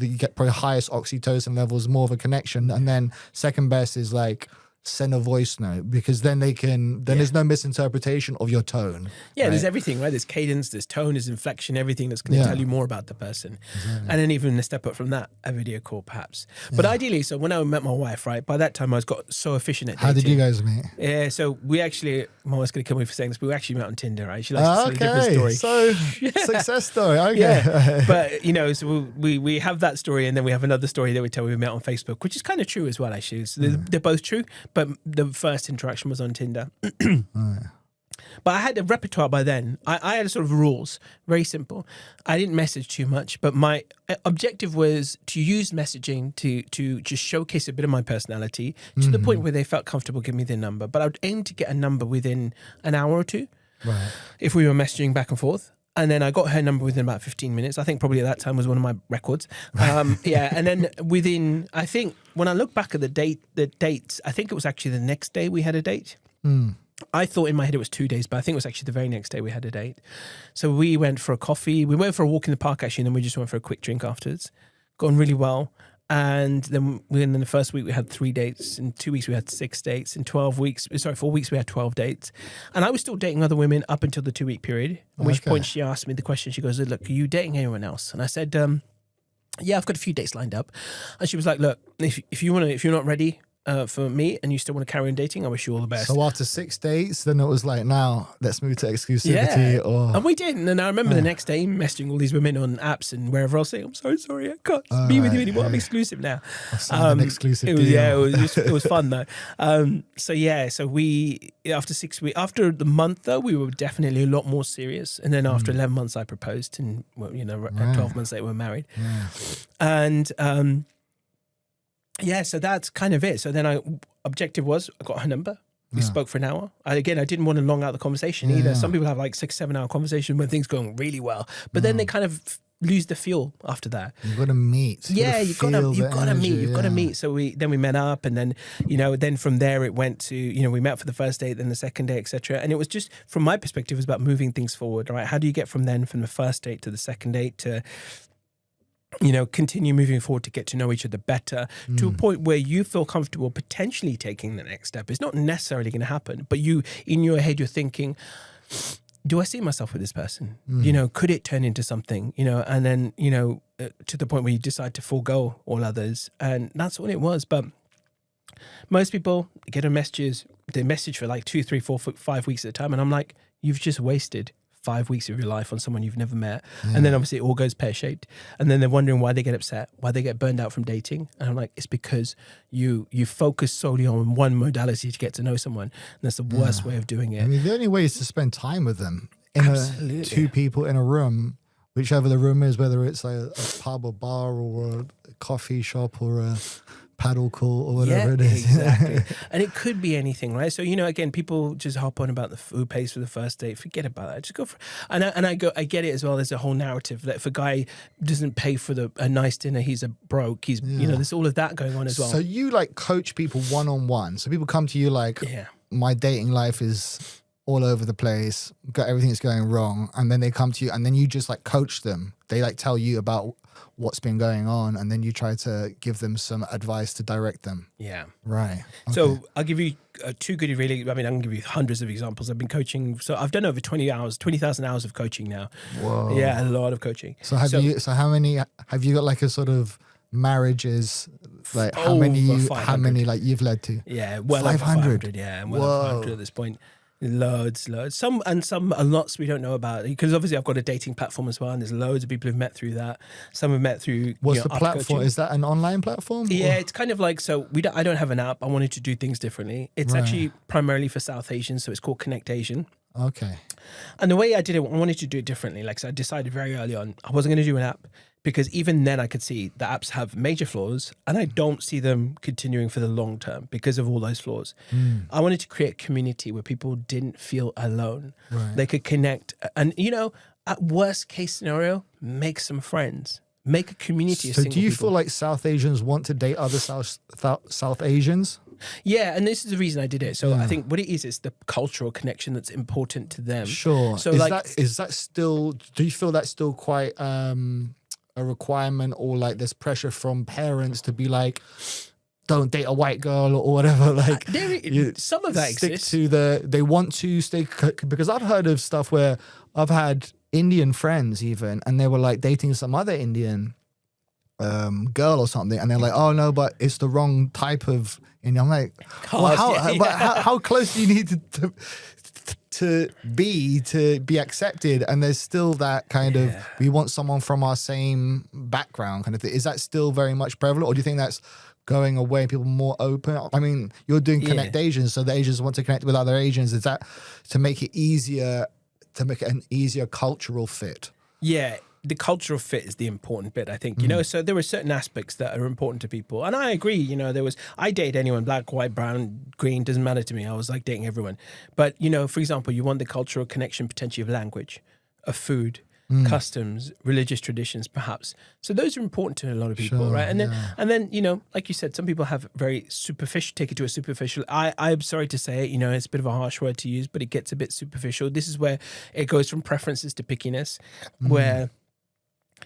you get probably highest oxytocin levels, more of a connection. And then second best is like send a voice note because then there's no misinterpretation of your tone. Yeah, right? there's everything, right? There's cadence, there's tone, there's inflection, everything that's going to tell you more about the person. Exactly. And then even a step up from that, a video call perhaps. But ideally, so when I met my wife, right, by that time I got so efficient at dating. How did you guys meet? Yeah, so we actually, my wife's going to kill me for saying this, but we actually met on Tinder, right? She likes to tell a different story. So success story. Okay. Yeah, but so we have that story, and then we have another story that we tell we met on Facebook, which is kind of true as well, actually. So they're both true, but the first interaction was on Tinder. But I had a repertoire by then. I had sort of rules, very simple. I didn't message too much, but my objective was to use messaging to just showcase a bit of my personality to the point where they felt comfortable giving me their number. But I would aim to get a number within an hour or 2 if we were messaging back and forth. And then I got her number within about 15 minutes. I think probably at that time was one of my records. And then I think when I look back at the dates, I think it was actually the next day we had a date. I thought in my head it was 2 days, but I think it was actually the very next day we had a date. So we went for a coffee. We went for a walk in the park actually, and then we just went for a quick drink afterwards. Gone really well. And then within the first week we had 3 dates. In 2 weeks we had 6 dates. In 4 weeks we had 12 dates. And I was still dating other women up until the 2 week period. At which point she asked me the question. She goes, "Look, are you dating anyone else?" And I said, yeah, I've got a few dates lined up. And she was like, look, if you're not ready for me and you still want to carry on dating, I wish you all the best. So after 6 dates, then it was like, now let's move to exclusivity. Yeah. Or And we did. And I remember the next day messaging all these women on apps and wherever else saying, I'm so sorry, I can't be with you anymore. I'm exclusive now. I've signed an exclusive deal. Yeah, it was fun though. So we, after 6 weeks, after the month though, we were definitely a lot more serious. And then after 11 months, I proposed, and 12 months later, we're married. Yeah. And yeah, so that's kind of it. So then objective was, I got her number. We spoke for an hour. I didn't want to long out the conversation either. Some people have like 6-7 hour conversation when things going really well, but then they kind of lose the fuel after that. You've got to meet. You've got to meet. So we met up, and then then from there it went to we met for the first date, then the second date, etc. And it was just, from my perspective, it was about moving things forward. Right? How do you get from the first date to the second date to continue moving forward to get to know each other better to a point where you feel comfortable potentially taking the next step? It's not necessarily going to happen, but in your head, you're thinking, do I see myself with this person? Could it turn into something, and then, to the point where you decide to forego all others. And that's what it was. But most people get they message for like 2, 3, 4, 5 weeks at a time. And I'm like, you've just wasted 5 weeks of your life on someone you've never met. And then obviously it all goes pear-shaped. And then they're wondering why they get upset, why they get burned out from dating. And I'm like, it's because you focus solely on one modality to get to know someone. And that's the worst way of doing it. I mean, the only way is to spend time with them. Absolutely. Two people in a room, whichever the room is, whether it's like a pub or bar or a coffee shop or a paddle court or whatever it is. Exactly. And it could be anything, right? So, again, people just hop on about who pays for the first date. Forget about that. Just go for I get it as well. There's a whole narrative that if a guy doesn't pay for a nice dinner, he's a broke. He's, there's all of that going on as well. So you like coach people one-on-one. So people come to you like, my dating life is all over the place, got everything that's going wrong. And then they come to you and then you just like coach them. They like tell you about what's been going on, and then you try to give them some advice to direct them. Yeah. Right. Okay. So I'll give you two good, really, I mean, I can give you hundreds of examples. I've been coaching. So I've done over 20,000 hours of coaching now. Whoa. Yeah, a lot of coaching. So how many, have you got like a sort of marriages, like how many like you've led to? Yeah. Well, 500. Yeah. Well, 500 at this point. Loads. Some lots we don't know about, because obviously I've got a dating platform as well, and there's loads of people who've met through that. Some have met through. What's the platform? Is that an online platform? Yeah, it's kind of like, so I don't have an app. I wanted to do things differently. It's actually primarily for South Asians, so it's called Connect Asian. Okay. And the way I did it, I wanted to do it differently. Like, so I decided very early on I wasn't going to do an app, because even then I could see the apps have major flaws, and I don't see them continuing for the long term because of all those flaws. I wanted to create a community where people didn't feel alone. Right. They could connect, and at worst case scenario, make some friends, make a community. So do you feel like South Asians want to date other South Asians? Yeah, and this is the reason I did it. So I think what it is the cultural connection that's important to them. Sure. So is that still, do you feel that's still quite a requirement, or like there's pressure from parents to be like, don't date a white girl or whatever? Like some of that exists. They want to stay, because I've heard of stuff where I've had Indian friends even, and they were like dating some other Indian girl or something, and they're like, oh no, but it's the wrong type of Indian. I'm like, how close do you need to be accepted? And there's still that kind of, we want someone from our same background kind of thing. Is that still very much prevalent, or do you think that's going away, people more open? I mean, you're doing Connect Asians, so the Asians want to connect with other Asians. Is that to make it easier, to make it an easier cultural fit? Yeah. The cultural fit is the important bit, I think. So there were certain aspects that are important to people. And I agree, I date anyone, black, white, brown, green, doesn't matter to me. I was like dating everyone. But, for example, you want the cultural connection potentially of language, of food, customs, religious traditions, perhaps. So those are important to a lot of people, right? And then, like you said, some people have very superficial, take it to a superficial. I'm sorry to say it, it's a bit of a harsh word to use, but it gets a bit superficial. This is where it goes from preferences to pickiness, where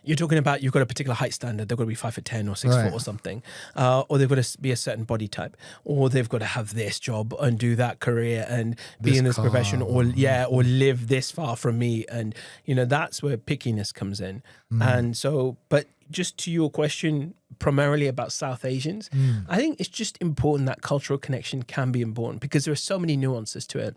You're talking about you've got a particular height standard. They've got to be 5'10" or 6 Right. foot or something, or they've got to be a certain body type, or they've got to have this job and do that career and be This in this car. profession, or live this far from me, and that's where pickiness comes in. And so, but just to your question, primarily about South Asians, I think it's just important that cultural connection can be important because there are so many nuances to it.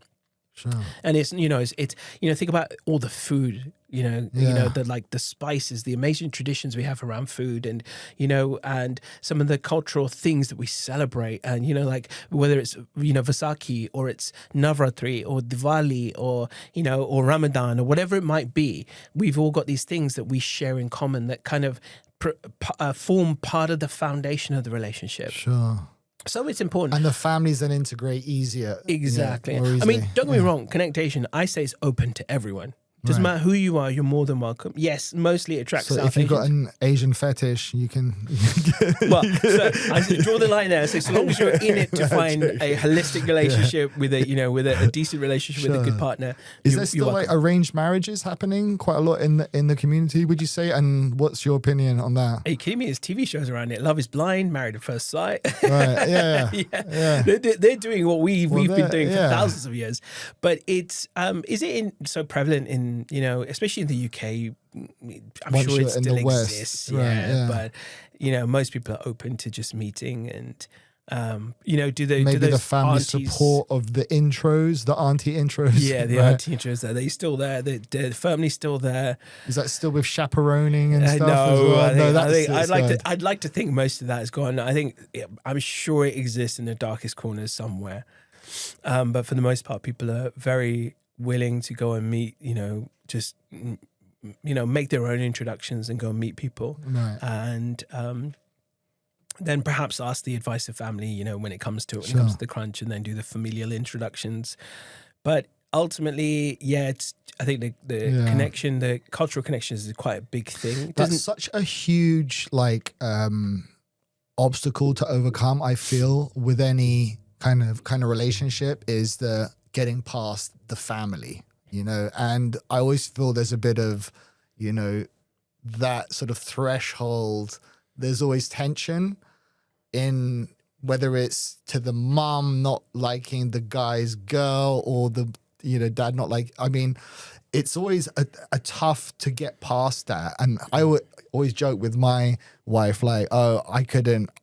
Sure. And it's think about all the food, the spices, the amazing traditions we have around food, and and some of the cultural things that we celebrate, and like whether it's Vaisakhi or it's Navratri or Diwali or or Ramadan or whatever it might be, we've all got these things that we share in common that kind of form part of the foundation of the relationship. Sure. So it's important. And the families then integrate easier. Exactly. More I easily. mean, don't get me wrong, connectation, I say, is open to everyone. Doesn't matter who you are, you're more than welcome. Yes, mostly it attracts So South if you've got Asians. an Asian fetish, you can. Well, so I draw the line there. So long as you're in it to find a holistic relationship with a decent relationship with a good partner. Is there still like arranged marriages happening quite a lot in the community? Would you say? And what's your opinion on that? Are you kidding me? There's TV shows around it. Love is Blind, Married at First Sight. Right. Yeah. They're doing what we've been doing for yeah. thousands of years. But it's is it so prevalent in especially in the UK? I'm Once sure you're it in still the West, exists. right, yeah. But most people are open to just meeting and do they Maybe do the those family aunties, support of the intros, the auntie intros. Yeah, the right? auntie intros. Are they still there? They're firmly still there. Is that still with chaperoning and stuff? No, as well? I think I'd like to think most of that is gone. I'm sure it exists in the darkest corners somewhere, but for the most part, people are very willing to go and meet. Just make their own introductions and go and meet people, Right. and then perhaps ask the advice of family. When it comes to the crunch, and then do the familial introductions. But ultimately, I think the connection, the cultural connections, is quite a big thing. That's such a huge obstacle to overcome. I feel with any kind of relationship is the getting past the family. And I always feel there's a bit of, that sort of threshold. There's always tension in whether it's to the mom not liking the guy's girl or the, dad not like, I mean, it's always a tough to get past that. And I would always joke with my wife, like, oh,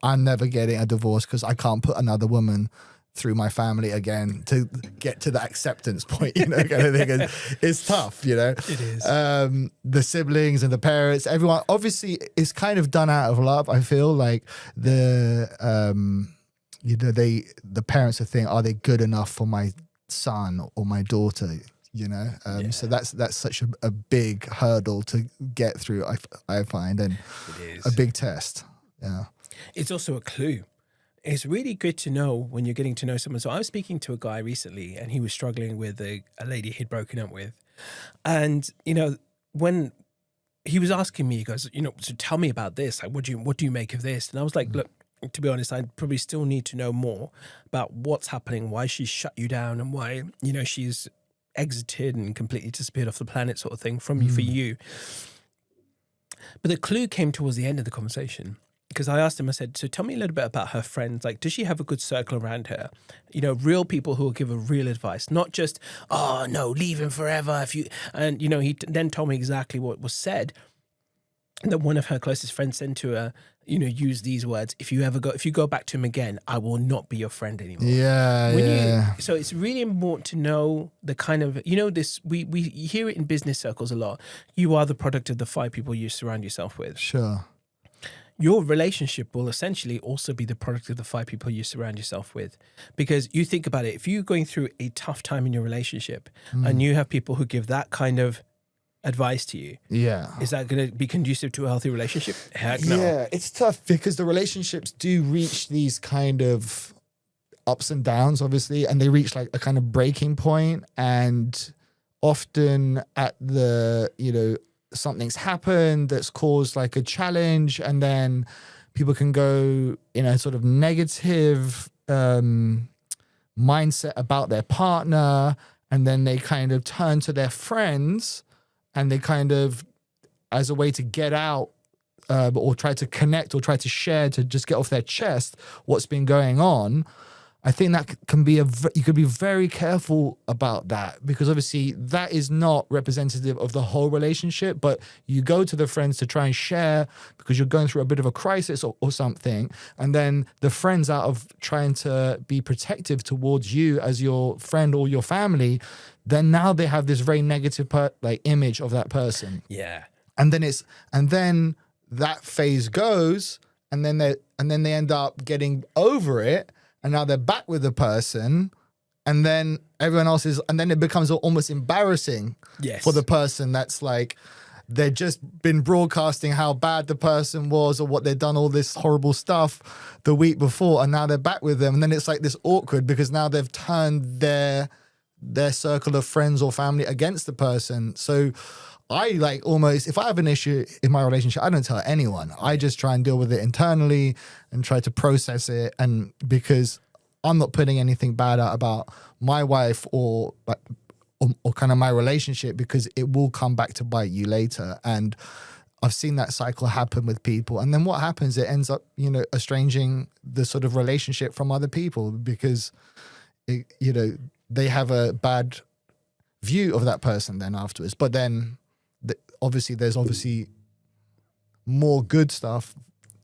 I'm never getting a divorce because I can't put another woman through my family again to get to the acceptance point, kind of thing. It's tough, It is. The siblings and the parents, everyone obviously is kind of done out of love. I feel like the parents are thinking, are they good enough for my son or my daughter? So that's such a big hurdle to get through. I find, and It is a big test. Yeah, it's also a clue. It's really good to know when you're getting to know someone. So I was speaking to a guy recently, and he was struggling with a lady he'd broken up with. And, when he was asking me, he goes, so tell me about this. Like, what do you make of this? And I was like, look, to be honest, I probably still need to know more about what's happening, why she's shut you down, and why, she's exited and completely disappeared off the planet sort of thing from you for you. But the clue came towards the end of the conversation. Because I asked him, I said, so tell me a little bit about her friends. Like, does she have a good circle around her? Real people who will give her real advice, not just, oh, no, leave him forever. And he then told me exactly what was said. That one of her closest friends said to her, use these words. If you go back to him again, I will not be your friend anymore. Yeah. So it's really important to know the kind of, this, we hear it in business circles a lot. You are the product of the 5 people you surround yourself with. Sure. Your relationship will essentially also be the product of the 5 people you surround yourself with. Because you think about it, if you're going through a tough time in your relationship and you have people who give that kind of advice to you, is that going to be conducive to a healthy relationship? Heck no. Yeah, it's tough because the relationships do reach these kind of ups and downs, obviously, and they reach like a kind of breaking point, and often at the, something's happened that's caused like a challenge, and then people can go in a sort of negative mindset about their partner, and then they kind of turn to their friends and they kind of as a way to get out or try to connect or try to share, to just get off their chest what's been going on, I think that can be you could be very careful about that, because obviously that is not representative of the whole relationship. But you go to the friends to try and share because you're going through a bit of a crisis or something, and then the friends, out of trying to be protective towards you as your friend or your family, then now they have this very negative image of that person. Yeah. And then that phase goes, and then they end up getting over it. And now they're back with the person, and then everyone else is, and then it becomes almost embarrassing for the person that's like, they've just been broadcasting how bad the person was or what they'd done all this horrible stuff the week before, and now they're back with them. And then it's like this awkward, because now they've turned their circle of friends or family against the person. So I almost, if I have an issue in my relationship, I don't tell anyone. I just try and deal with it internally and try to process it. And because I'm not putting anything bad out about my wife or kind of my relationship, because it will come back to bite you later. And I've seen that cycle happen with people. And then what happens, it ends up, estranging the sort of relationship from other people, because, they have a bad view of that person then afterwards. But then there's more good stuff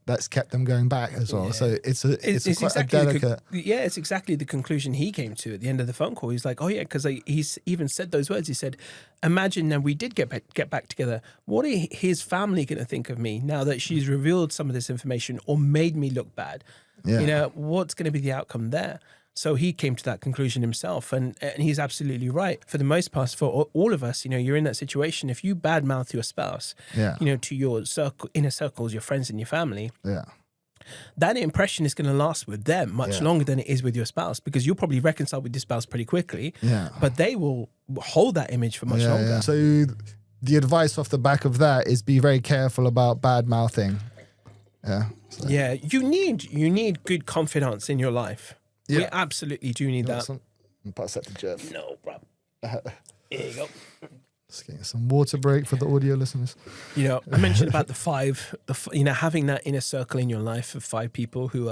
that's kept them going back as well. Yeah. So it's quite exactly a delicate. It's exactly the conclusion he came to at the end of the phone call. He's like, oh yeah, because he's even said those words. He said, imagine now we did get back together. What are his family going to think of me now that she's revealed some of this information or made me look bad? Yeah. What's going to be the outcome there? So he came to that conclusion himself, and he's absolutely right. For the most part, for all of us, you're in that situation. If you badmouth your spouse, to your inner circles, your friends and your family, that impression is going to last with them much longer than it is with your spouse, because you'll probably reconcile with your spouse pretty quickly, but they will hold that image for much longer. Yeah. So the advice off the back of that is be very careful about badmouthing. Yeah. So. Yeah, you need good confidants in your life. Yeah. We absolutely do need that. Pass that to Jeff. No problem. Here you go. Just getting some water break for the audio listeners. I mentioned about having that inner circle in your life of 5 people who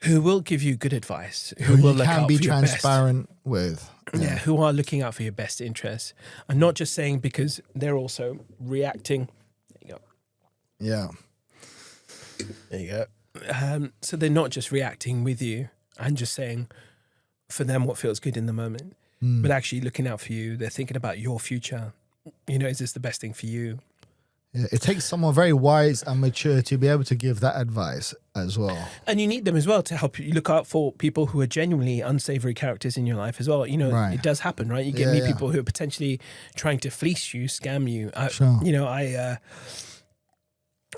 will give you good advice, who will look out for your best. Can be transparent with. Yeah, who are looking out for your best interests, and not just saying because they're also reacting. There you go. Yeah. There you go. So they're not just reacting with you and just saying for them what feels good in the moment, but actually looking out for you. They're thinking about your future. Is this the best thing for you? Yeah, it takes someone very wise and mature to be able to give that advice as well. And you need them as well to help you look out for people who are genuinely unsavory characters in your life as well. Right. It does happen, right? You get people who are potentially trying to fleece you, scam you. Sure.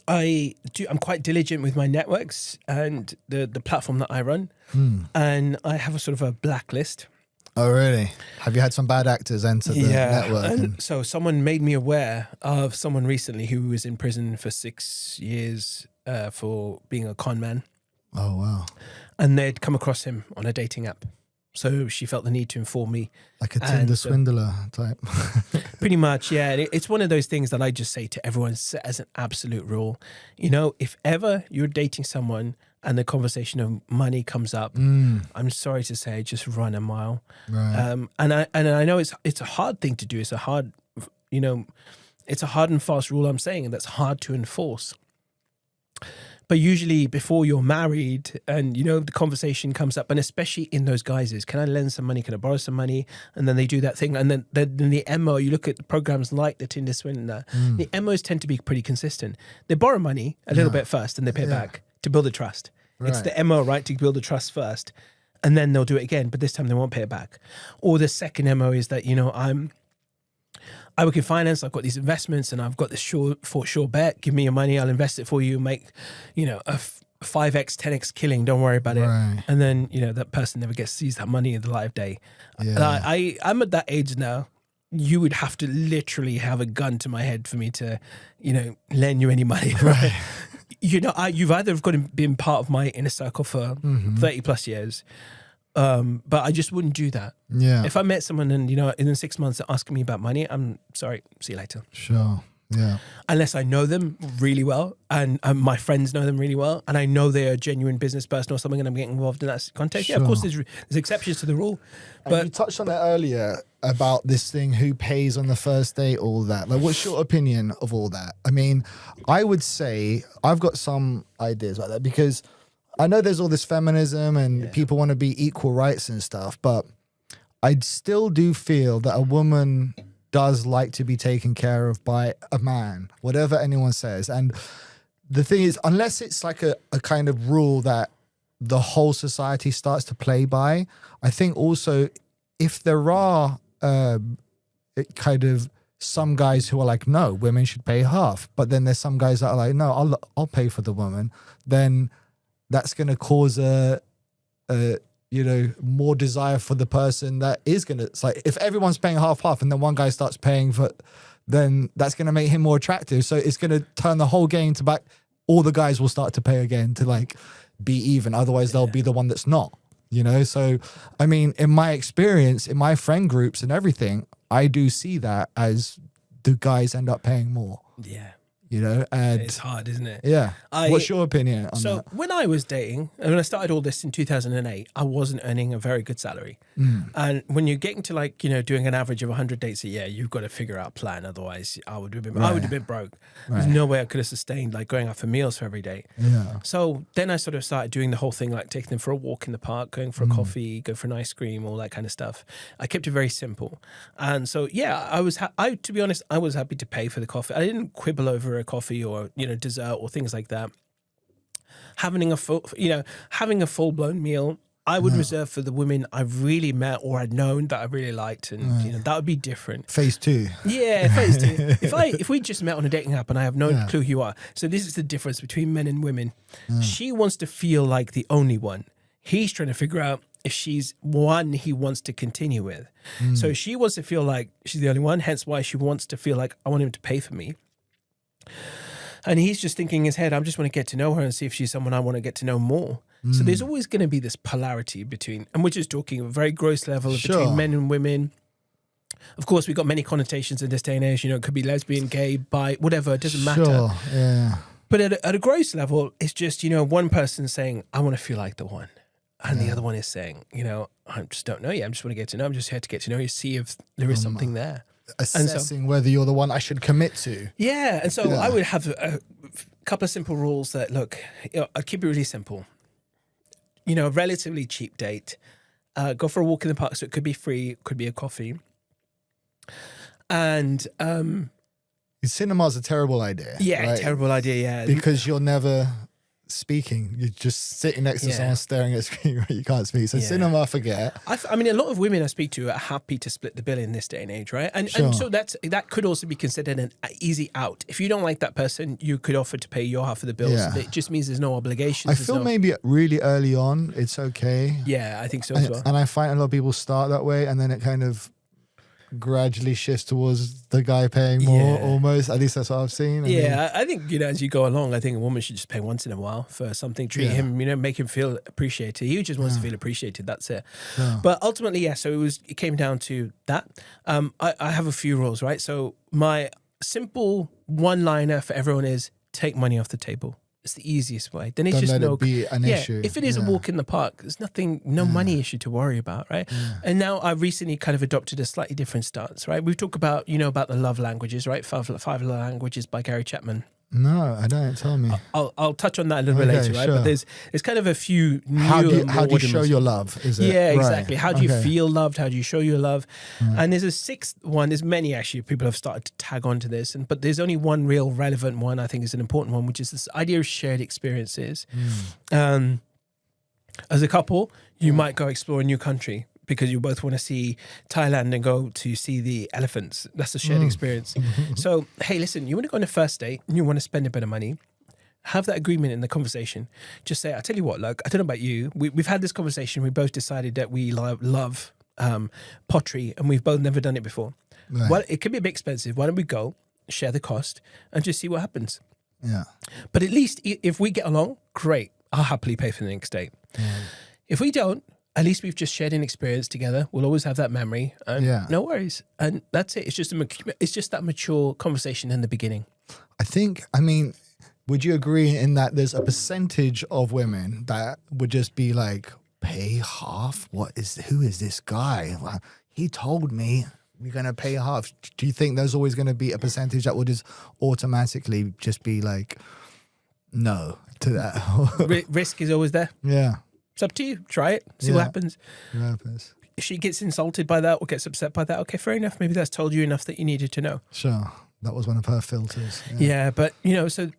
I'm quite diligent with my networks and the platform that I run, and I have a sort of a blacklist. Oh, really? Have you had some bad actors enter the network? And so someone made me aware of someone recently who was in prison for 6 years for being a con man. Oh, wow. And they'd come across him on a dating app. So she felt the need to inform me. Like a Tinder swindler type. Pretty much, yeah. It's one of those things that I just say to everyone as an absolute rule. If ever you're dating someone and the conversation of money comes up, I'm sorry to say, just run a mile. Right. And I know it's a hard thing to do. It's a hard, it's a hard and fast rule I'm saying, and that's hard to enforce. But usually before you're married and, the conversation comes up, and especially in those guises, can I lend some money? Can I borrow some money? And then they do that thing. And then the MO, you look at programs like the Tinder Swindler, the MOs tend to be pretty consistent. They borrow money a little bit first and they pay it back to build the trust. Right. It's the MO, right, to build the trust first. And then they'll do it again, but this time they won't pay it back. Or the second MO is that, I work in finance, I've got these investments and I've got this sure bet. Give me your money, I'll invest it for you, make, a 5x, 10x killing, don't worry about it. Right. And then, that person never sees that money in the live day. Yeah. And I'm at that age now. You would have to literally have a gun to my head for me to, lend you any money. Right. You've either been part of my inner circle for 30 plus years, but I just wouldn't do that. Yeah. If I met someone and, in 6 months they're asking me about money, I'm sorry, see you later. Sure. Yeah. Unless I know them really well and my friends know them really well and I know they're a genuine business person or something and I'm getting involved in that context. Yeah, of course there's exceptions to the rule. And But you touched on it earlier about this thing, who pays on the first date, all that. Like, what's your opinion of all that? I mean, I would say I've got some ideas like that because I know there's all this feminism and people want to be equal rights and stuff, but I still do feel that a woman does like to be taken care of by a man, whatever anyone says. And the thing is, unless it's like a kind of rule that the whole society starts to play by, I think also if there are kind of some guys who are like, no, women should pay half, but then there's some guys that are like, no, I'll pay for the woman, then that's going to cause a more desire for the person that is going to, it's like, if everyone's paying half and then one guy starts paying for, then that's going to make him more attractive. So it's going to turn the whole game to back. All the guys will start to pay again to like be even. Otherwise they'll be the one that's not, So, I mean, in my experience, in my friend groups and everything, I do see that as the guys end up paying more. Yeah. And it's hard, isn't it? Yeah. What's your opinion on that? When I was dating, and when I started all this in 2008, I wasn't earning a very good salary. And when you're getting to like, doing an average of 100 dates a year, you've got to figure out a plan. Otherwise, I would have been broke. There's no way I could have sustained like going out for meals for every day. Yeah. So then I sort of started doing the whole thing, like taking them for a walk in the park, going for a coffee, go for an ice cream, all that kind of stuff. I kept it very simple. And so, to be honest, I was happy to pay for the coffee. I didn't quibble over a coffee or dessert or things like that. Having a full blown meal, I would reserve for the women I've really met or I'd known that I really liked, and that would be different. Phase 2. Yeah, phase 2. If we just met on a dating app and I have no clue who you are, so this is the difference between men and women. She wants to feel like the only one. He's trying to figure out if she's one he wants to continue with. So she wants to feel like she's the only one, hence why she wants to feel like I want him to pay for me. And he's just thinking in his head, I just want to get to know her and see if she's someone I want to get to know more. So there's always going to be this polarity between, and we're just talking at a very gross level between men and women. Of course, we've got many connotations in this day and age. It could be lesbian, gay, bi, whatever. It doesn't matter. Yeah. But at a gross level, it's just, one person saying, I want to feel like the one. And the other one is saying, I just don't know yet. I just want to get to know. I'm just here to get to know you, see if there is something there. Assessing whether you're the one I should commit to. Yeah. And so I would have a couple of simple rules that, look, I'd keep it really simple. A relatively cheap date. Go for a walk in the park. So it could be free, it could be a coffee. And cinema's a terrible idea. Yeah, right? Terrible idea, yeah. Because you're never speaking, you're just sitting next to someone staring at a screen where you can't speak. So cinema, forget. I mean, a lot of women I speak to are happy to split the bill in this day and age, right? And so that could also be considered an easy out. If you don't like that person, you could offer to pay your half of the bill. So it just means there's no obligations. I feel maybe really early on it's okay. Yeah, I think so as well. And I find a lot of people start that way and then it kind of gradually shifts towards the guy paying more, almost. At least that's what I've seen. I think, as you go along, I think a woman should just pay once in a while for something, treat him, make him feel appreciated. He just wants to feel appreciated, that's it. But ultimately, so it came down to that. I have a few rules, right? So my simple one-liner for everyone is take money off the table. It's the easiest way. Then it's Don't just let it be an issue. If it is a walk in the park, there's no money issue to worry about, right? And now I recently kind of adopted a slightly different stance, right? We've talked about, about the love languages, right? Five Love Languages by Gary Chapman. No, I don't. Tell me. I'll touch on that a little bit later, right? Sure. But there's kind of a few new. How do you show your love? Is it? Yeah, exactly. How do you feel loved? How do you show your love? And there's a sixth one. There's many actually. People have started to tag onto this, but there's only one real relevant one. I think is an important one, which is this idea of shared experiences. As a couple, you might go explore a new country, because you both want to see Thailand and go to see the elephants. That's a shared experience. So, hey, listen, you want to go on a first date and you want to spend a bit of money, have that agreement in the conversation. Just say, I tell you what, look, I don't know about you. We've had this conversation. We both decided that we love pottery and we've both never done it before. Right. Well, it could be a bit expensive. Why don't we go, share the cost and just see what happens? Yeah. But at least if we get along, great. I'll happily pay for the next date. If we don't, at least we've just shared an experience together. We'll always have that memory, and no worries. And that's it. It's just that mature conversation in the beginning. I mean, would you agree in that there's a percentage of women that would just be like, pay half? Who is this guy? Well, he told me you're going to pay half. Do you think there's always going to be a percentage that will just automatically just be like, no to that? Risk is always there. Yeah. It's up to you. Try it. See what happens. If she gets insulted by that or gets upset by that, okay, fair enough. Maybe that's told you enough that you needed to know. Sure. That was one of her filters. Yeah, but, so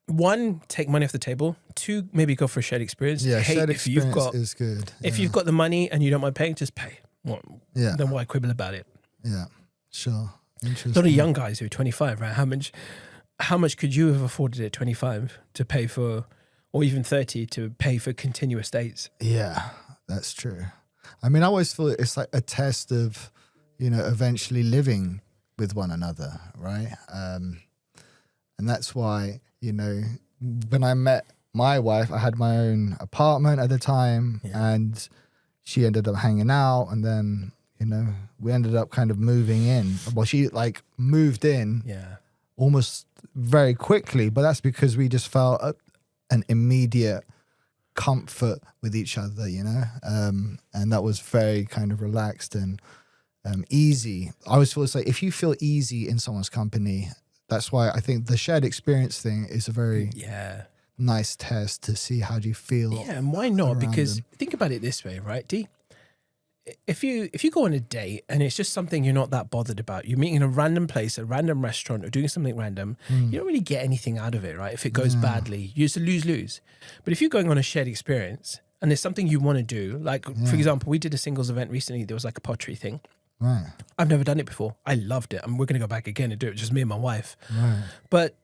1, take money off the table. 2, maybe go for a shared experience. Yeah, shared experience is good. If you've got the money and you don't mind paying, just pay. Well, then why quibble about it? Yeah, sure. Interesting. A lot of young guys who are 25, right? How much could you have afforded at 25 to pay for, or even 30 to pay for continuous dates? Yeah, that's true. I mean, I always feel it's like a test of, eventually living with one another, right? And that's why, when I met my wife, I had my own apartment at the time, and she ended up hanging out, and then, we ended up kind of moving in. Well, she moved in almost very quickly, but that's because we just felt an immediate comfort with each other, and that was very kind of relaxed and easy. I always feel it's like if you feel easy in someone's company, that's why I think the shared experience thing is a very nice test to see how do you feel. Yeah, and why not? Because think about it this way, right, D? If you go on a date and it's just something you're not that bothered about, you're meeting in a random place, a random restaurant, or doing something random, you don't really get anything out of it, right? If it goes badly, you just lose. But if you're going on a shared experience and there's something you want to do, like for example, we did a singles event recently. There was like a pottery thing. Right. I've never done it before. I loved it. And we're going to go back again and do it, just me and my wife. Right. But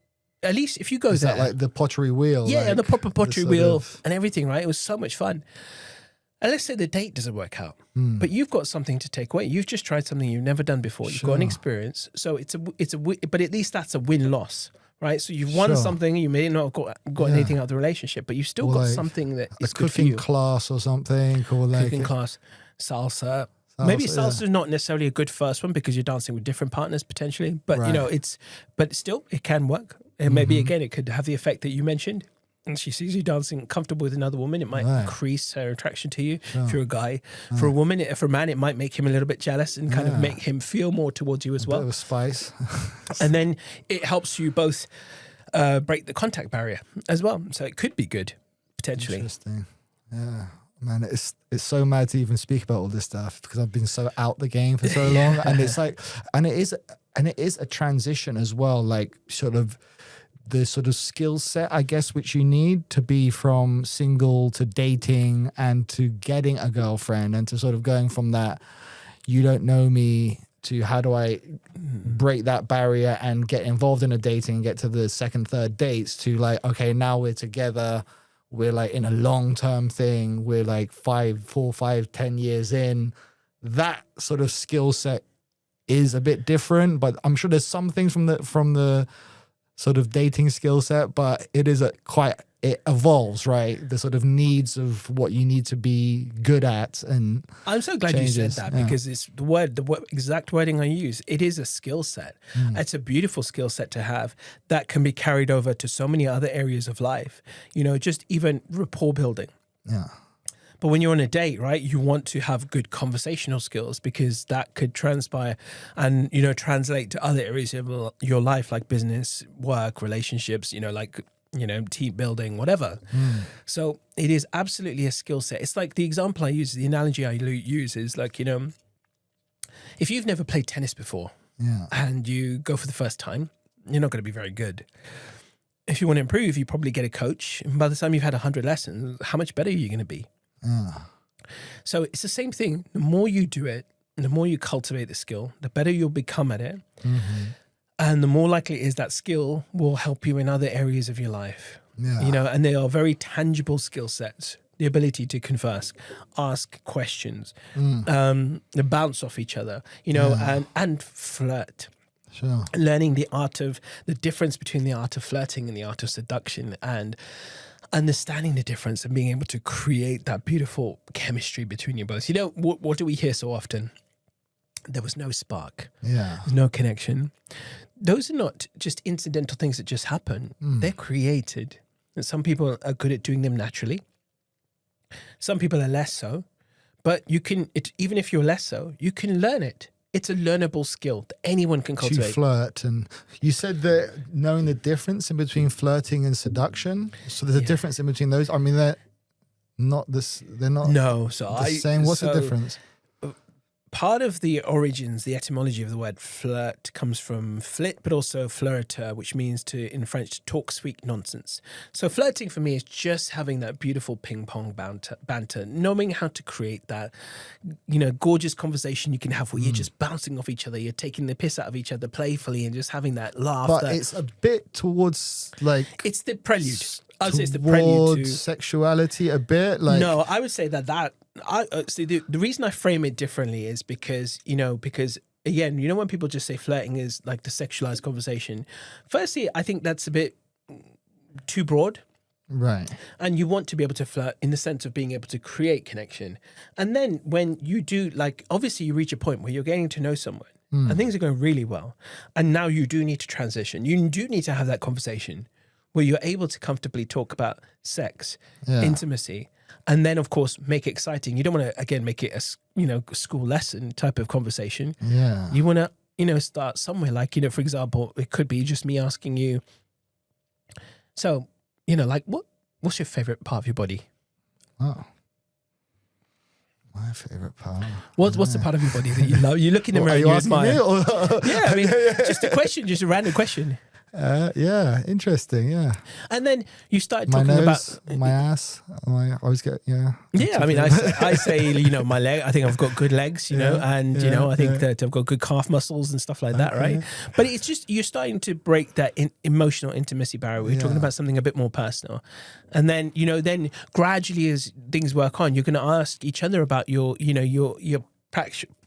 at least if you go is there. Is that like the pottery wheel? Yeah, the proper pottery wheel and everything, right? It was so much fun. And let's say the date doesn't work out, but you've got something to take away. You've just tried something you've never done before. You've got an experience. So but at least that's a win-loss, right? So you've won something. You may not have got anything out of the relationship, but you've still got something that is good for you. A cooking class or something. Or like cooking class, salsa. Maybe salsa is not necessarily a good first one because you're dancing with different partners potentially, but but still it can work. And maybe again, it could have the effect that you mentioned. And she sees you dancing comfortable with another woman, it might increase her attraction to you. If you're a guy, for a woman, for a man, it might make him a little bit jealous and kind of make him feel more towards you as well. Bit of spice. And then it helps you both break the contact barrier as well. So it could be good potentially. Interesting. Yeah. Man, it's so mad to even speak about all this stuff because I've been so out the game for so long, and it's like, and it is a transition as well, like sort of the sort of skill set, I guess, which you need to be from single to dating and to getting a girlfriend and to sort of going from that, you don't know me, to how do I break that barrier and get involved in a dating and get to the second, third dates to like, okay, now we're together. We're like in a long-term thing. We're like 4, 5, 10 years in. That sort of skill set is a bit different, but I'm sure there's some things from the sort of dating skill set, but it is it evolves, right? The sort of needs of what you need to be good at, and I'm so glad changes. You said that because it's the exact wording I use. It is a skill set. It's a beautiful skill set to have that can be carried over to so many other areas of life. Just even rapport building. Yeah. But when you're on a date, right, you want to have good conversational skills because that could transpire and, translate to other areas of your life, like business, work, relationships, team building, whatever. So it is absolutely a skill set. It's like the example I use, the analogy I use is like, if you've never played tennis before and you go for the first time, you're not going to be very good. If you want to improve, you probably get a coach. And by the time you've had 100 lessons, how much better are you going to be? So it's the same thing. The more you do it, the more you cultivate the skill, the better you'll become at it. And the more likely it is that skill will help you in other areas of your life. And they are very tangible skill sets. The ability to converse, ask questions, bounce off each other, and flirt. Sure. Learning the difference between the art of flirting and the art of seduction, and understanding the difference and being able to create that beautiful chemistry between you both. You know, what do we hear so often? There was no spark. Yeah. There's no connection. Those are not just incidental things that just happen. They're created. And some people are good at doing them naturally. Some people are less so. But you can, even if you're less so, you can learn it. It's a learnable skill that anyone can cultivate. To flirt. And you said that knowing the difference in between flirting and seduction. So there's a difference in between those. I mean, they're not this. They're not. No. So the same. What's the difference? Part of the origins, the etymology of the word flirt comes from flit, but also flirter, which means to, in French, to talk sweet nonsense. So flirting for me is just having that beautiful ping pong banter, knowing how to create that, gorgeous conversation you can have where you're just bouncing off each other, you're taking the piss out of each other playfully and just having that laugh. But it's a bit towards it's the prelude. I'd say it's the prelude to sexuality a bit. No, I would say that I see the reason I frame it differently is because again, when people just say flirting is like the sexualized conversation. Firstly, I think that's a bit too broad. Right. And you want to be able to flirt in the sense of being able to create connection. And then when you do, obviously you reach a point where you're getting to know someone and things are going really well. And now you do need to transition. You do need to have that conversation where you're able to comfortably talk about sex, intimacy, and then, of course, make it exciting. You don't want to, again, make it a school lesson type of conversation. Yeah. You want to, start somewhere. For example, it could be just me asking you, so, what's your favorite part of your body? Oh. My favorite part. What's the part of your body that you love? You look in the mirror and you admire. Yeah, I mean, just a question, just a random question. Yeah, interesting. Yeah, and then you started my talking nose, about my ass. I always get Yeah, I mean, I say my leg. I think I've got good legs, and I think that I've got good calf muscles and stuff like that, right? But it's just you're starting to break that emotional intimacy barrier. We're talking about something a bit more personal, and then then gradually as things work on, you're going to ask each other about your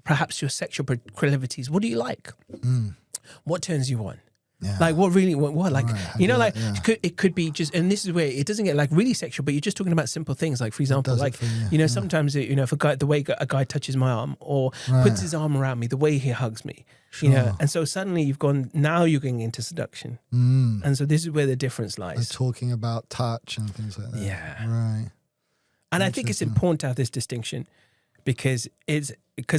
perhaps your sexual proclivities. What do you like? What turns you on? Yeah. It could be just, and this is where it doesn't get really sexual, but you're just talking about simple things. Like, for example, sometimes, if the way a guy touches my arm or puts his arm around me, the way he hugs me, and so suddenly now you're going into seduction. And so this is where the difference lies. Like talking about touch and things like that. Yeah. Right. And I think it's important to have this distinction because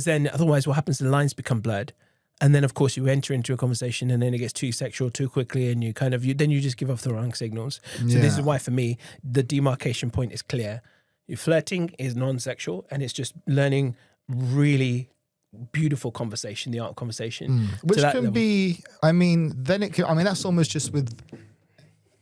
then otherwise what happens, the lines become blurred. And then, of course, you enter into a conversation and then it gets too sexual too quickly and you just give off the wrong signals. So this is why, for me, the demarcation point is clear. Your flirting is non-sexual and it's just learning really beautiful conversation, the art of conversation. Which can be, that's almost just with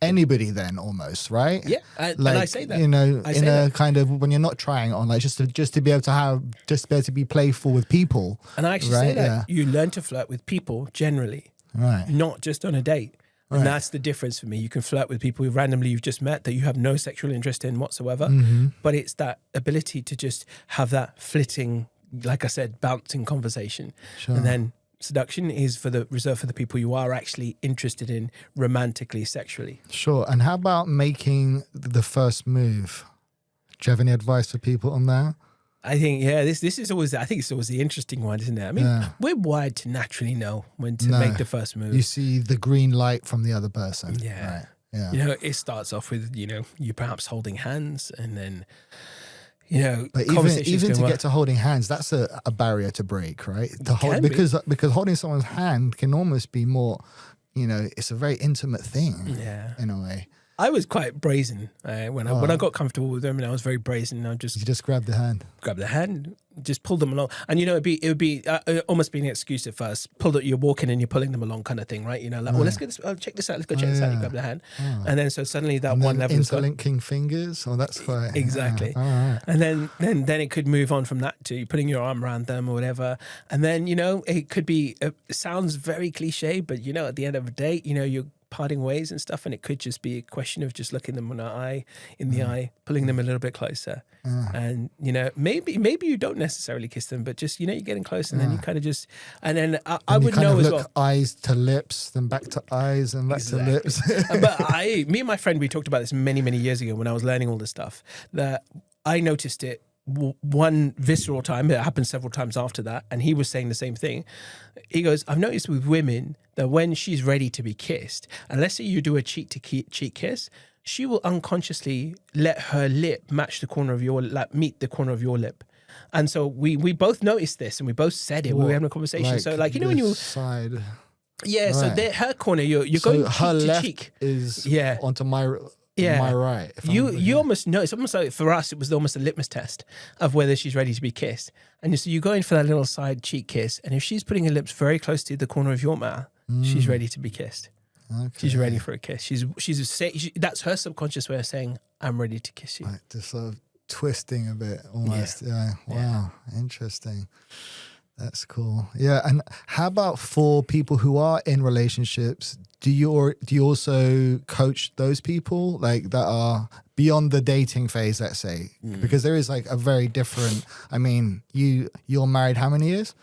anybody then almost, right? Yeah, and I say that. Kind of when you're not trying on, just to be able to be playful with people. And I actually say that you learn to flirt with people generally, right? Not just on a date. Right. And that's the difference for me. You can flirt with people who randomly you've just met that you have no sexual interest in whatsoever, but it's that ability to just have that flitting, like I said, bouncing conversation, and then seduction is reserved for the people you are actually interested in romantically, sexually. Sure. And how about making the first move? Do you have any advice for people on that? I think, this is always, I think it's always the interesting one, isn't it? I mean, we're wired to naturally know when to make the first move. You see the green light from the other person. Yeah. Right. Yeah. It starts off with, you perhaps holding hands and then, but even to get to holding hands, that's a barrier to break, right? Because holding someone's hand can almost be more, it's a very intimate thing, in a way. I was quite brazen when I got comfortable with them, and I was very brazen. You just grab the hand, just pull them along, and it would be almost be an excuse at first. You're walking and you're pulling them along, kind of thing, right? Let's get this. Check this out. Let's go check this out. You grab the hand, and then so suddenly that one level interlinking fingers. Oh, that's quite exactly. All right. And then it could move on from that to putting your arm around them or whatever, and then it could be. It sounds very cliche, but at the end of the day, you're parting ways and stuff, and it could just be a question of just looking them in the eye, pulling them a little bit closer. And, you know, maybe you don't necessarily kiss them, but just, you know, you're getting close, and then you kind of just, and then I would know as well. Eyes to lips, then back to eyes, and back to lips. But me and my friend, we talked about this many, many years ago when I was learning all this stuff, that I noticed it one visceral time. It happened several times after that, and he was saying the same thing. He goes, I've noticed with women that when she's ready to be kissed, and let's say you do a cheek to cheek kiss, she will unconsciously let her lip match the corner of your lip, meet the corner of your lip. And so we both noticed this, and we both said it when we were having a conversation. So like, you know, when you side, yeah, right. So her corner, you're going her cheek left to cheek is onto my right. You almost know. It's almost like for us, it was almost a litmus test of whether she's ready to be kissed. And so you go in for that little side cheek kiss, and if she's putting her lips very close to the corner of your mouth, she's ready to be kissed. Okay. She's ready for a kiss. That's her subconscious way of saying, I'm ready to kiss you. Like just sort of twisting a bit almost. Yeah. Wow. Interesting. That's cool. Yeah. And how about for people who are in relationships? Do you also coach those people like that are beyond the dating phase, let's say? Because there is like a very different, I mean, you're married how many years?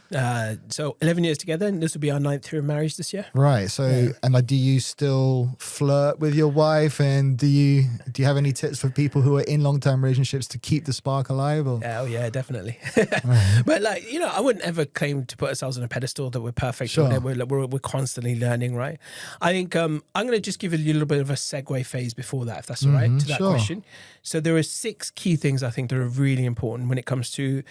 So 11 years together, and this will be our 9th year of marriage this year. Right. So, and like, do you still flirt with your wife? And do you have any tips for people who are in long-term relationships to keep the spark alive? Or? Oh yeah, definitely. But like, you know, I wouldn't ever claim to put ourselves on a pedestal that we're perfect. Sure. We're constantly learning, right? I think I'm going to just give a little bit of a segue phase before that, if that's all right, to that question. So there are 6 key things I think that are really important when it comes to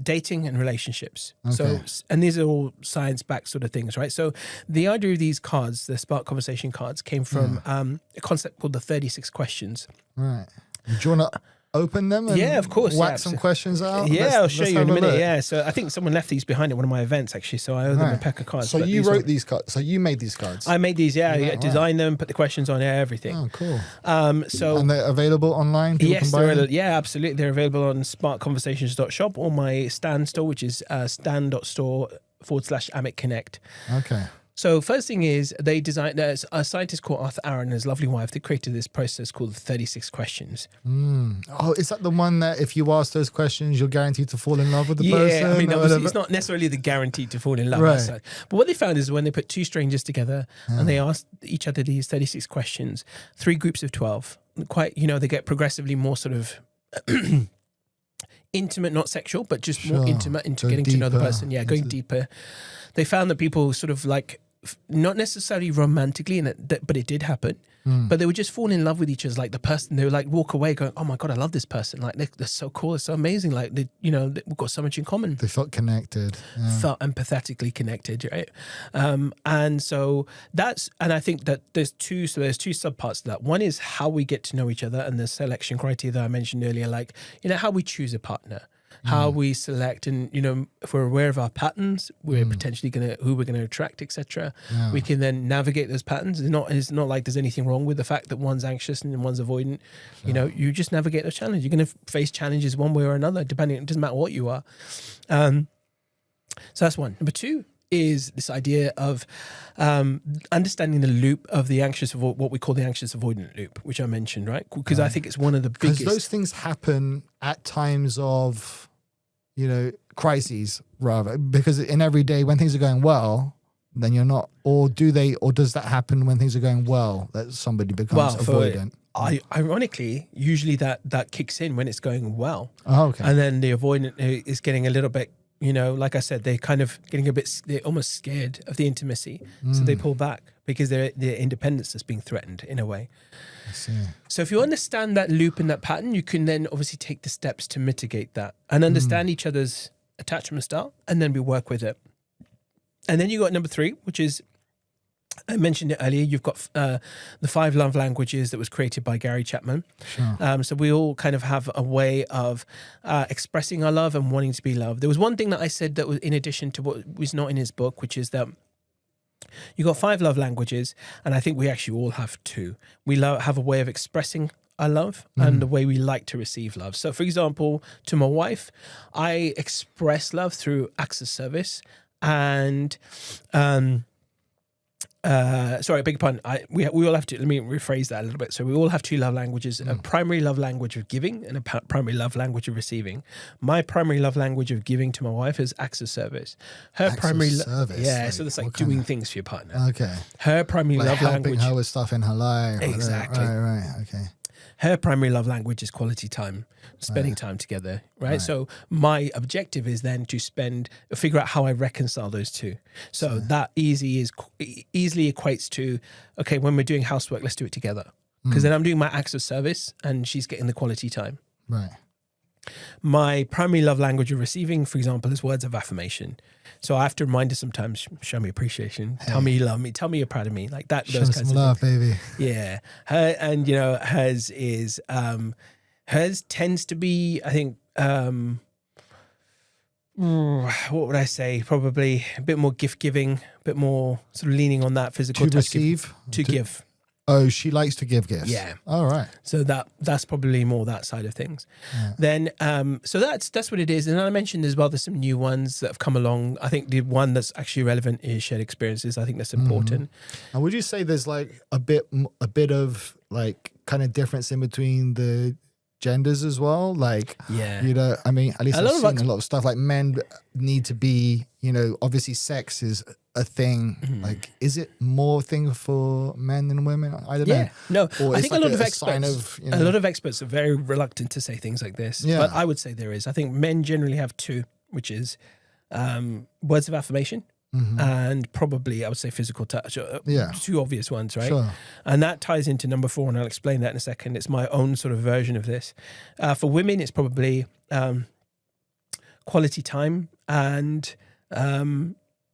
dating and relationships. Okay. So, and these are all science-backed sort of things, right? So the idea of these cards, the Spark Conversation cards, came from a concept called the 36 questions. Right. Do you want to open them and of course, whack some questions out? Yeah, I'll show you in a minute. Yeah, so I think someone left these behind at one of my events, actually, so I owe them a pack of cards. So you wrote these cards? So you made these cards? I made these, designed them, put the questions on there, everything. Oh, cool. And they're available online? Yes, absolutely. They're available on sparkconversations.shop or my Stan store, which is stan.store/Amit Connect. Okay. So first thing is there's a scientist called Arthur Aaron and his lovely wife. They created this process called the 36 questions. Oh, is that the one that if you ask those questions, you're guaranteed to fall in love with the person? Yeah, I mean, obviously it's not necessarily the guaranteed to fall in love. Right. But what they found is when they put 2 strangers together and they asked each other these 36 questions, 3 groups of 12, they get progressively more sort of intimate, not sexual, but just more intimate into getting deeper. To know the person. Yeah, going deeper. They found that people sort of like, not necessarily romantically, but it did happen. But they would just fall in love with each other. Like the person, they would like walk away going, "Oh my God, I love this person! Like they're so cool, they're so amazing! Like we've got so much in common." They felt connected, felt empathetically connected, right? And so and I think that there's 2 subparts to that. One is how we get to know each other, and the selection criteria that I mentioned earlier, like how we choose a partner. How we select, and if we're aware of our patterns, we're potentially who we're gonna attract, etc. We can then navigate those patterns. It's not like there's anything wrong with the fact that one's anxious and one's avoidant. Sure. You just navigate those challenges. You're gonna face challenges one way or another, depending. It doesn't matter what you are. So that's one. Number 2 is this idea of understanding the loop of the anxious, what we call the anxious avoidant loop, which I mentioned, right? Because I think it's one of the biggest. Because those things happen at times of, crises, rather. Because in every day when things are going well, then you're not, or does that happen when things are going well, that somebody becomes avoidant? Ironically, usually that kicks in when it's going well. Oh, okay. And then the avoidant is getting a little bit, like I said, they're kind of getting they're almost scared of the intimacy. So they pull back because their independence is being threatened in a way. I see. So if you understand that loop and that pattern, you can then obviously take the steps to mitigate that and understand each other's attachment style, and then we work with it. And then you got number 3, which is, I mentioned it earlier, you've got the 5 love languages that was created by Gary Chapman. Sure. So we all kind of have a way of expressing our love and wanting to be loved. There was one thing that I said that was in addition to what was not in his book, which is that you got 5 love languages, and I think we actually all have 2. We have a way of expressing our love and the way we like to receive love. So for example, to my wife, I express love through acts of service and sorry, beg your pardon. We all have to, let me rephrase that a little bit. So we all have two love languages, a primary love language of giving and a primary love language of receiving. My primary love language of giving to my wife is acts of service. Her Acts of primary, service, yeah, like, so that's like what kind doing of- things for your partner. Okay. Her primary Like love helping language, her with stuff in her life. Exactly. Right. Okay. her primary love language is quality time, spending time together, right? So my objective is then to figure out how I reconcile those two. So that easily equates to, okay, when we're doing housework, let's do it together. Because then I'm doing my acts of service and she's getting the quality time. Right. My primary love language of receiving, for example, is words of affirmation. So I have to remind her sometimes, show me appreciation, tell me you love me, tell me you're proud of me, like that. Show those some kinds of love, things. baby. Yeah. Hers is, hers tends to be, I think, what would I say? Probably a bit more gift giving, a bit more sort of leaning on that physical To touch. receive? To give. Oh, she likes to give gifts. Yeah. All right. So that's probably more that side of things. Yeah. Then, so that's what it is. And I mentioned as well, there's some new ones that have come along. I think the one that's actually relevant is shared experiences. I think that's important. And would you say there's like a bit of like kind of difference in between the genders as well? Like, Yeah. you know, I mean, at least A I've lot of seen a lot of stuff like men need to be, you know, obviously sex is a thing. Like, is it more thing for men than women? I don't know. Yeah, no, Or I it's think like a lot of a experts, sign of, you a know- lot of experts are very reluctant to say things like this. Yeah. But I would say there is. I think men generally have two, which is words of affirmation and probably I would say physical touch. Yeah. Two obvious ones, right? Sure. And that ties into number 4, and I'll explain that in a second. It's my own sort of version of this. For women, it's probably quality time and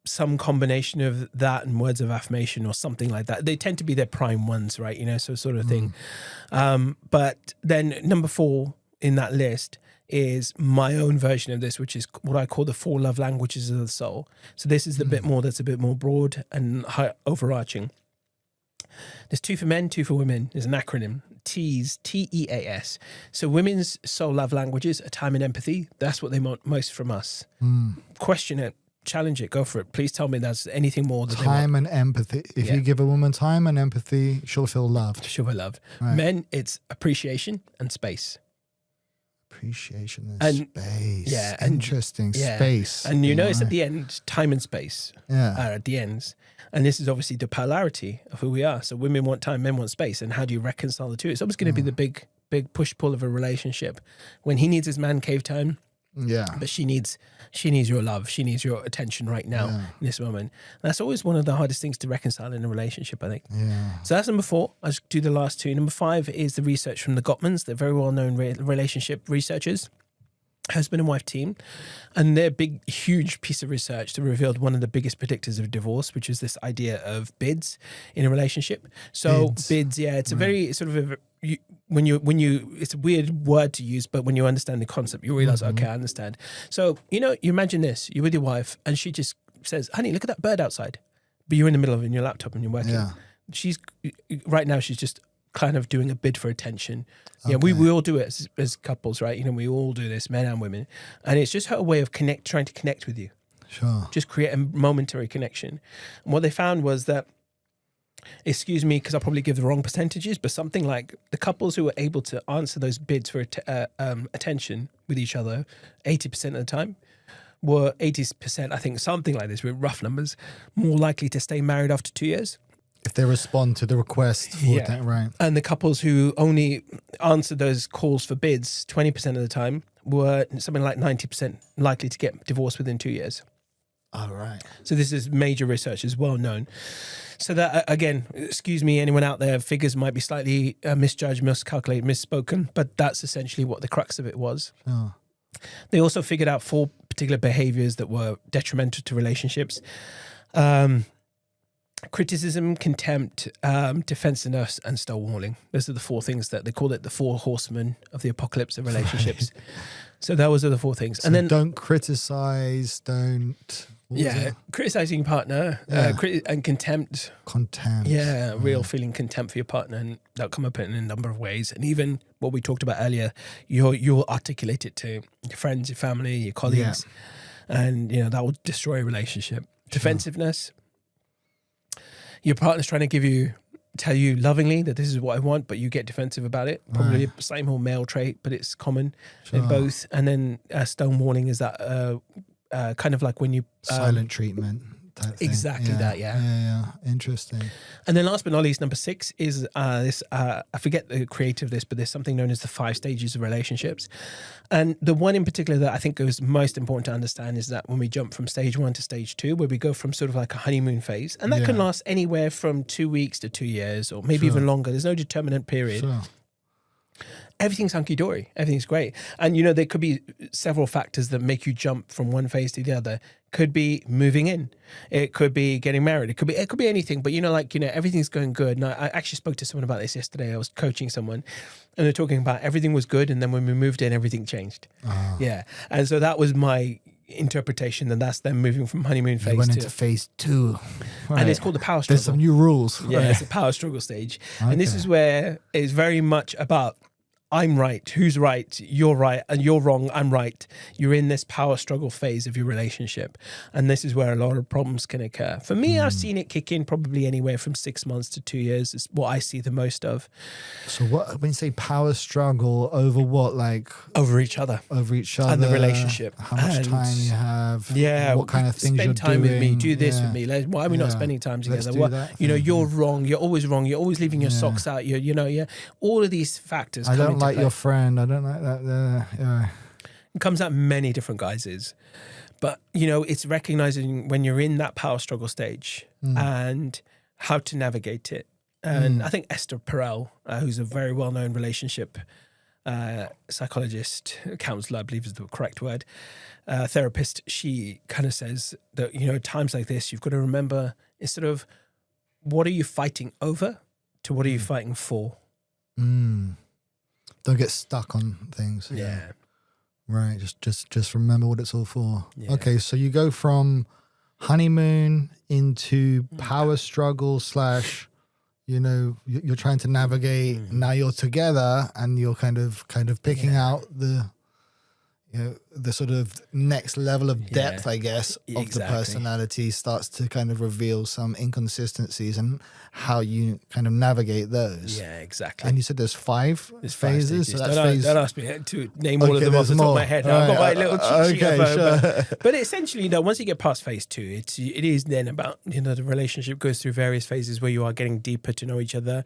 some combination of that and words of affirmation or something like that. They tend to be their prime ones, right? You know, so sort of thing. But then number 4 in that list is my own version of this, which is what I call the 4 love languages of the soul. So this is the bit more that's a bit more broad and overarching. There's 2 for men, 2 for women. There's an acronym, TEAS, TEAS. So women's soul love languages are time and empathy. That's what they want most from us. Question it, challenge it, go for it. Please tell me that's anything more than Time and empathy. If you give a woman time and empathy, she'll feel loved. she'll be loved. Right. Men, it's appreciation and space. Appreciation and space. yeah, and- Interesting. Yeah. Space. And you notice right. at the end, time and space Yeah. are at the ends. And this is obviously the polarity of who we are. So women want time, men want space. And how do you reconcile the two? It's always going to be the big push-pull of a relationship. When he needs his man cave time, Yeah. but she needs your love. She needs your attention right now in this moment. And that's always one of the hardest things to reconcile in a relationship, I think. Yeah. So that's number 4. I'll just do the last 2. Number 5 is the research from the Gottmans. They're very well-known relationship researchers, husband and wife team. And their huge piece of research that revealed one of the biggest predictors of divorce, which is this idea of bids in a relationship. So bids, it's a very sort of when you it's a weird word to use, but when you understand the concept, you realize, okay, I understand. So, you imagine this, you're with your wife and she just says, honey, look at that bird outside. But you're in the middle of it in your laptop and you're working. Yeah. Right now, she's just kind of doing a bid for attention. Yeah, we all do it as couples, right? We all do this, men and women. And it's just her way of trying to connect with you. Sure. Just create a momentary connection. And what they found was that, excuse me, because I'll probably give the wrong percentages, but something like the couples who were able to answer those bids for attention with each other 80% of the time were 80%, I think, something like this with rough numbers, more likely to stay married after 2 years. If they respond to the request for that, right. And the couples who only answered those calls for bids 20% of the time were something like 90% likely to get divorced within 2 years. All right. So this is major research, is well known. So that, again, excuse me, anyone out there, figures might be slightly misjudged, miscalculated, misspoken, but that's essentially what the crux of it was. Oh. They also figured out 4 particular behaviors that were detrimental to relationships. Criticism, contempt, defensiveness, and stonewalling. Those are the 4 things that they call it, the 4 horsemen of the apocalypse of relationships. So those are the 4 things. So and then don't criticize, don't... what was it? criticizing your partner and contempt. Contempt. Real feeling contempt for your partner, and that'll come up in a number of ways. And even what we talked about earlier, you'll articulate it to your friends, your family, your colleagues, and that will destroy a relationship. Defensiveness. your partner's trying to tell you lovingly that this is what I want, but you get defensive about it. Probably a same old male trait, but it's common in both. And then stonewalling is that kind of like when you silent treatment. Exactly that, yeah. Yeah. Interesting. And then last but not least, number 6 is this, I forget the creator of this, but there's something known as the 5 stages of relationships. And the one in particular that I think is most important to understand is that when we jump from stage 1 to stage 2, where we go from sort of like a honeymoon phase, and that can last anywhere from 2 weeks to 2 years, or maybe even longer. There's no determinate period. Sure. Everything's hunky-dory. Everything's great. And, you know, there could be several factors that make you jump from one phase to the other. Could be moving in. It could be getting married. It could be anything. But, you know, like, you know, everything's going good. And I actually spoke to someone about this yesterday. I was coaching someone and they're talking about everything was good. And then when we moved in, everything changed. Yeah. And so that was my interpretation, and that's them moving from honeymoon phase into phase 2. Right. And it's called the power struggle. There's some new rules. Yeah, it's a power struggle stage. Okay. And this is where it's very much about I'm right, who's right, you're right, and you're wrong, I'm right. You're in this power struggle phase of your relationship. And this is where a lot of problems can occur. For me, I've seen it kick in probably anywhere from 6 months to 2 years is what I see the most of. So what, when you say power struggle, over what? Like over each other. Over each other. And the relationship. How much time you have. Yeah. What kind of things you're doing. Spend time with me, do this with me. Why are we not spending time together? You know, you're wrong, you're always wrong, you're always leaving your socks out, you know, all of these factors I come don't into like play. your friend. I don't like that. Yeah. It comes out many different guises. But, you know, it's recognizing when you're in that power struggle stage and how to navigate it. And I think Esther Perel, who's a very well-known relationship psychologist, counselor, I believe is the correct word, therapist, she kind of says that, you know, times like this, you've got to remember, instead of what are you fighting over to what are you fighting for? Don't get stuck on things. Yeah. Right. Just remember what it's all for. Yeah. Okay. So you go from honeymoon into power struggle / you know, you're trying to navigate. Now you're together and you're kind of picking out the, you know, the sort of next level of depth, I guess, of the personality starts to kind of reveal some inconsistencies and how you kind of navigate those. Yeah, exactly. And you said there's 5 phases. So that's don't ask me to name all of them off the top of my head. Right. I've got my little cheat sheet. But essentially, you know, once you get past phase 2, it is then about, you know, the relationship goes through various phases where you are getting deeper to know each other,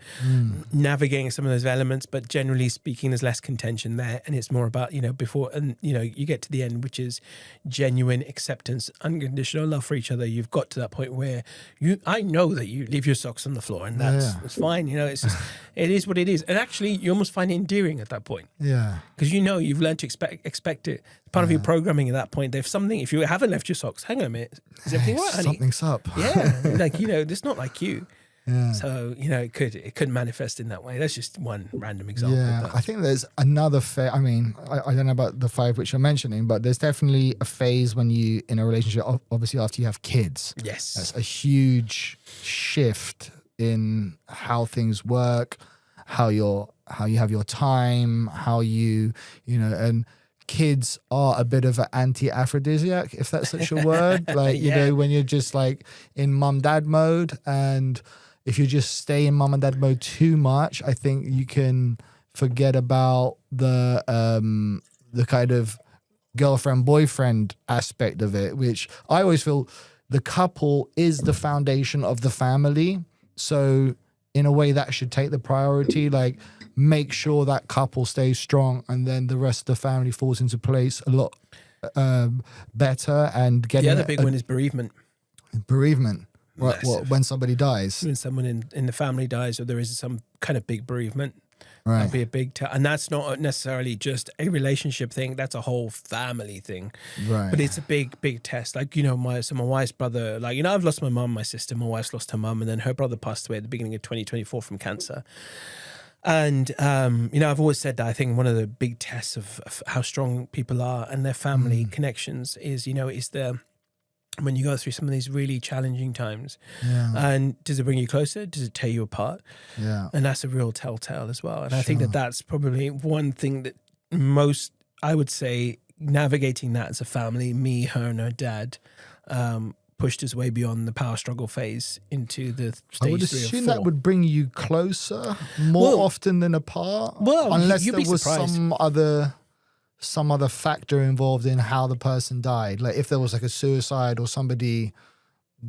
navigating some of those elements. But generally speaking, there's less contention there, and it's more about, you know, before and you know you get to the end, which is genuine acceptance, unconditional love for each other. You've got to that point where I know that you leave your socks on the floor, and that's fine. You know, it's just, it is what it is. And actually, you almost find it endearing at that point. Yeah, because you know you've learned to expect it. Part of your programming at that point. If you haven't left your socks, hang on a minute, is everything right, honey? Something's up. Yeah, like, you know, it's not like you. Yeah. So, you know, it could manifest in that way. That's just one random example. Yeah, I think there's another phase. I mean, I don't know about the 5 which you're mentioning, but there's definitely a phase when you, in a relationship, obviously after you have kids. Yes. That's a huge shift in how things work, how you have your time, how you know, and kids are a bit of an anti-aphrodisiac, if that's such a word. Like, you know, when you're just like in mum-dad mode, and if you just stay in mum and dad mode too much, I think you can forget about the kind of girlfriend-boyfriend aspect of it, which I always feel the couple is the foundation of the family. So in a way that should take the priority, like make sure that couple stays strong, and then the rest of the family falls into place a lot better. And getting the other big one is bereavement. What, when somebody dies? When someone in the family dies, or there is some kind of big bereavement. Right. That'll be a big and that's not necessarily just a relationship thing, that's a whole family thing. Right. But it's a big test. Like, you know, my wife's brother, like, you know, I've lost my mum, my sister, my wife's lost her mum, and then her brother passed away at the beginning of 2024 from cancer. And, you know, I've always said that I think one of the big tests of how strong people are and their family connections is, you know, when you go through some of these really challenging times. Yeah. And does it bring you closer? Does it tear you apart? Yeah. And that's a real telltale as well. And I think that's probably one thing that most, I would say, navigating that as a family, me, her, and her dad, pushed us way beyond the power struggle phase into the stage 3 I would or assume 4. that would bring you closer more often than apart. Well, unless you'd there be was surprised. some other factor involved in how the person died. Like if there was like a suicide or somebody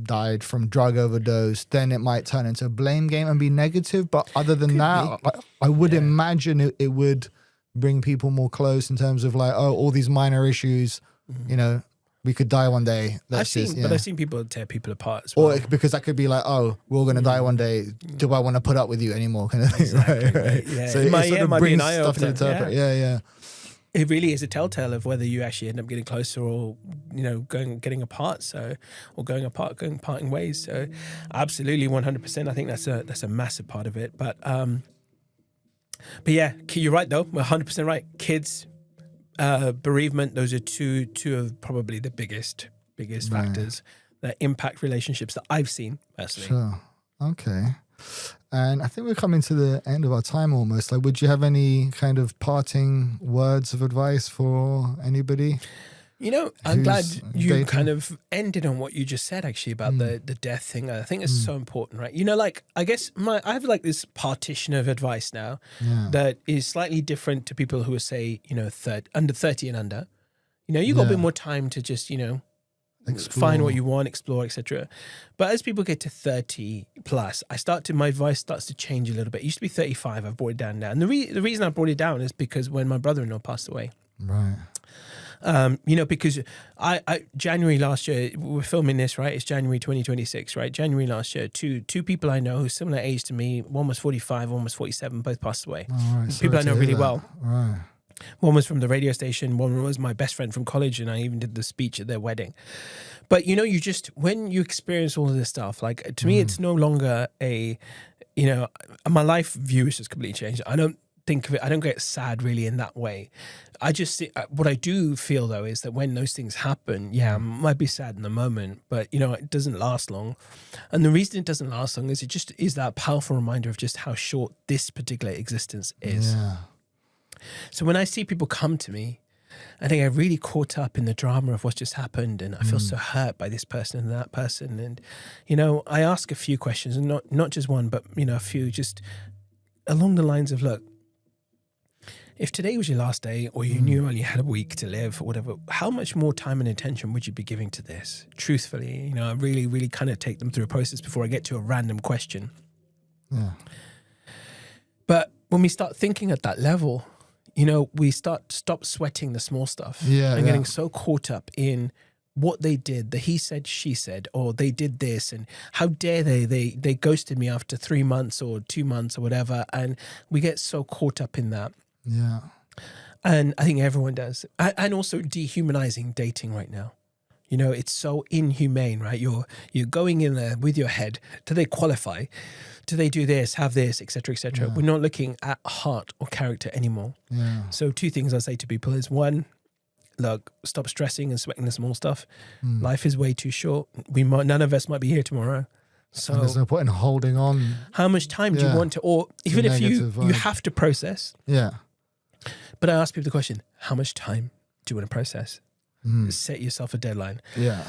died from drug overdose, then it might turn into a blame game and be negative. But other than that, I would imagine it would bring people more close in terms of like, oh, all these minor issues, you know, we could die one day. I've seen people tear people apart as well. Or because that could be like, oh, we're all going to die one day. Do I want to put up with you anymore? Kind of thing, Exactly, right? yeah. So It it might- sort it of might be an brings stuff to eye-opener, interpret. Yeah. It really is a telltale of whether you actually end up getting closer or, you know, getting apart. So, or going parting ways. So, absolutely, 100%. I think that's a massive part of it. But yeah, you're right though. 100% right. Kids, bereavement. Those are two of probably the biggest factors that impact relationships that I've seen personally. Sure. Okay. And I think we're coming to the end of our time almost. Like, would you have any kind of parting words of advice for anybody? You know, I'm glad you dating? kind of ended on what you just said actually about the death thing. I think it's so important, right? You know, like I guess I have like this partition of advice now that is slightly different to people who are say, you know, under 30 and under. You know, you got a bit more time to just, you know, find what you want, explore, etc. But as people get to 30 plus, my advice starts to change a little bit. It used to be 35. I've brought it down now, and the reason I brought it down is because when my brother-in-law passed away, Right. you know, because I January last year, we're filming this, right? It's January 2026, right? January last year, two people I know who's similar age to me, one was 45, one was 47, both passed away. All right. People I know really well. Right. One was from the radio station, one was my best friend from college, and I even did the speech at their wedding. But, you know, when you experience all of this stuff, like to me, it's no longer you know, my life view has just completely changed. I don't think of it, I don't get sad really in that way. I just see, what I do feel though is that when those things happen, I might be sad in the moment, but you know, it doesn't last long. And the reason it doesn't last long is it just is that powerful reminder of just how short this particular existence is. Yeah. So when I see people come to me, I think I really caught up in the drama of what's just happened, and I feel so hurt by this person and that person. And, you know, I ask a few questions, and not just one, but, you know, a few just along the lines of, look, if today was your last day or you knew you only had a week to live or whatever, how much more time and attention would you be giving to this? Truthfully, you know, I really, really kind of take them through a process before I get to a random question. Yeah. But when we start thinking at that level, you know, we stop sweating the small stuff and getting so caught up in what they did, the he said, she said, or they did this, and how dare they ghosted me after 3 months or 2 months or whatever. And we get so caught up in that. Yeah. And I think everyone does. And also dehumanizing dating right now. You know, it's so inhumane, right? You're going in there with your head. Do they qualify? Do they do this, have this, etc., etc.? We're not looking at heart or character anymore. Yeah. So 2 things I say to people is, one, look, stop stressing and sweating the small stuff. Life is way too short. None of us might be here tomorrow. So And there's no point in holding on. how much time do you want to, or even if you negative vibe. have to process. Yeah. But I ask people the question, how much time do you want to process? Set yourself a deadline. Yeah.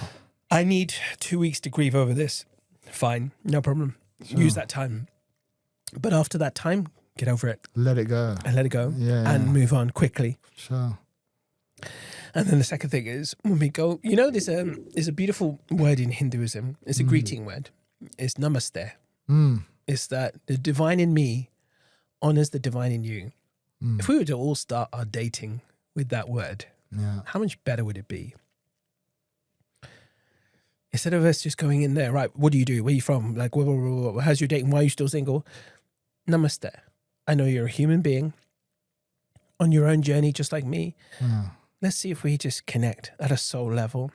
I need 2 weeks to grieve over this. Fine, no problem. Use that time. But after that time, get over it. Let it go. And let it go. Yeah. And move on quickly. Sure. And then the second thing is when we go, you know, there's a beautiful word in Hinduism. It's a greeting word. It's namaste. It's that the divine in me honors the divine in you. If we were to all start our dating with that word, how much better would it be? Instead of us just going in there, right, what do you do? Where are you from? Like, how's your dating? Why are you still single? Namaste. I know you're a human being on your own journey, just like me. Let's see if we just connect at a soul level.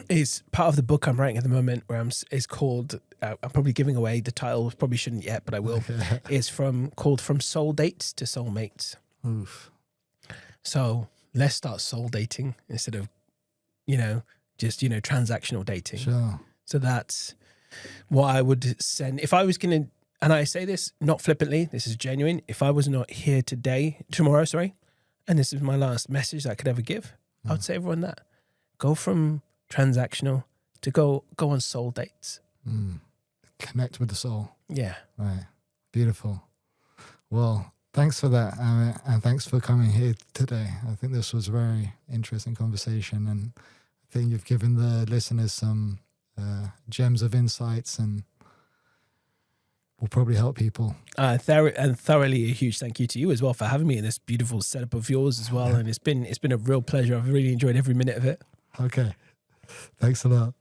It's part of the book I'm writing at the moment, where it's called, I'm probably giving away the title, probably shouldn't yet, but I will. It's called From Soul Dates to Soulmates. Oof. So let's start soul dating instead of, you know, just, you know, transactional dating. Sure. So that's what I would send. If I was going to, and I say this not flippantly, this is genuine. If I was not here tomorrow, and this is my last message I could ever give, I would say everyone that. Go from transactional to go on soul dates. Connect with the soul. Yeah. Right. Beautiful. Well, thanks for that, Amit, and thanks for coming here today. I think this was a very interesting conversation, and I think you've given the listeners some gems of insights and will probably help people. And thoroughly a huge thank you to you as well for having me in this beautiful setup of yours as well. And it's been a real pleasure. I've really enjoyed every minute of it. Okay. Thanks a lot.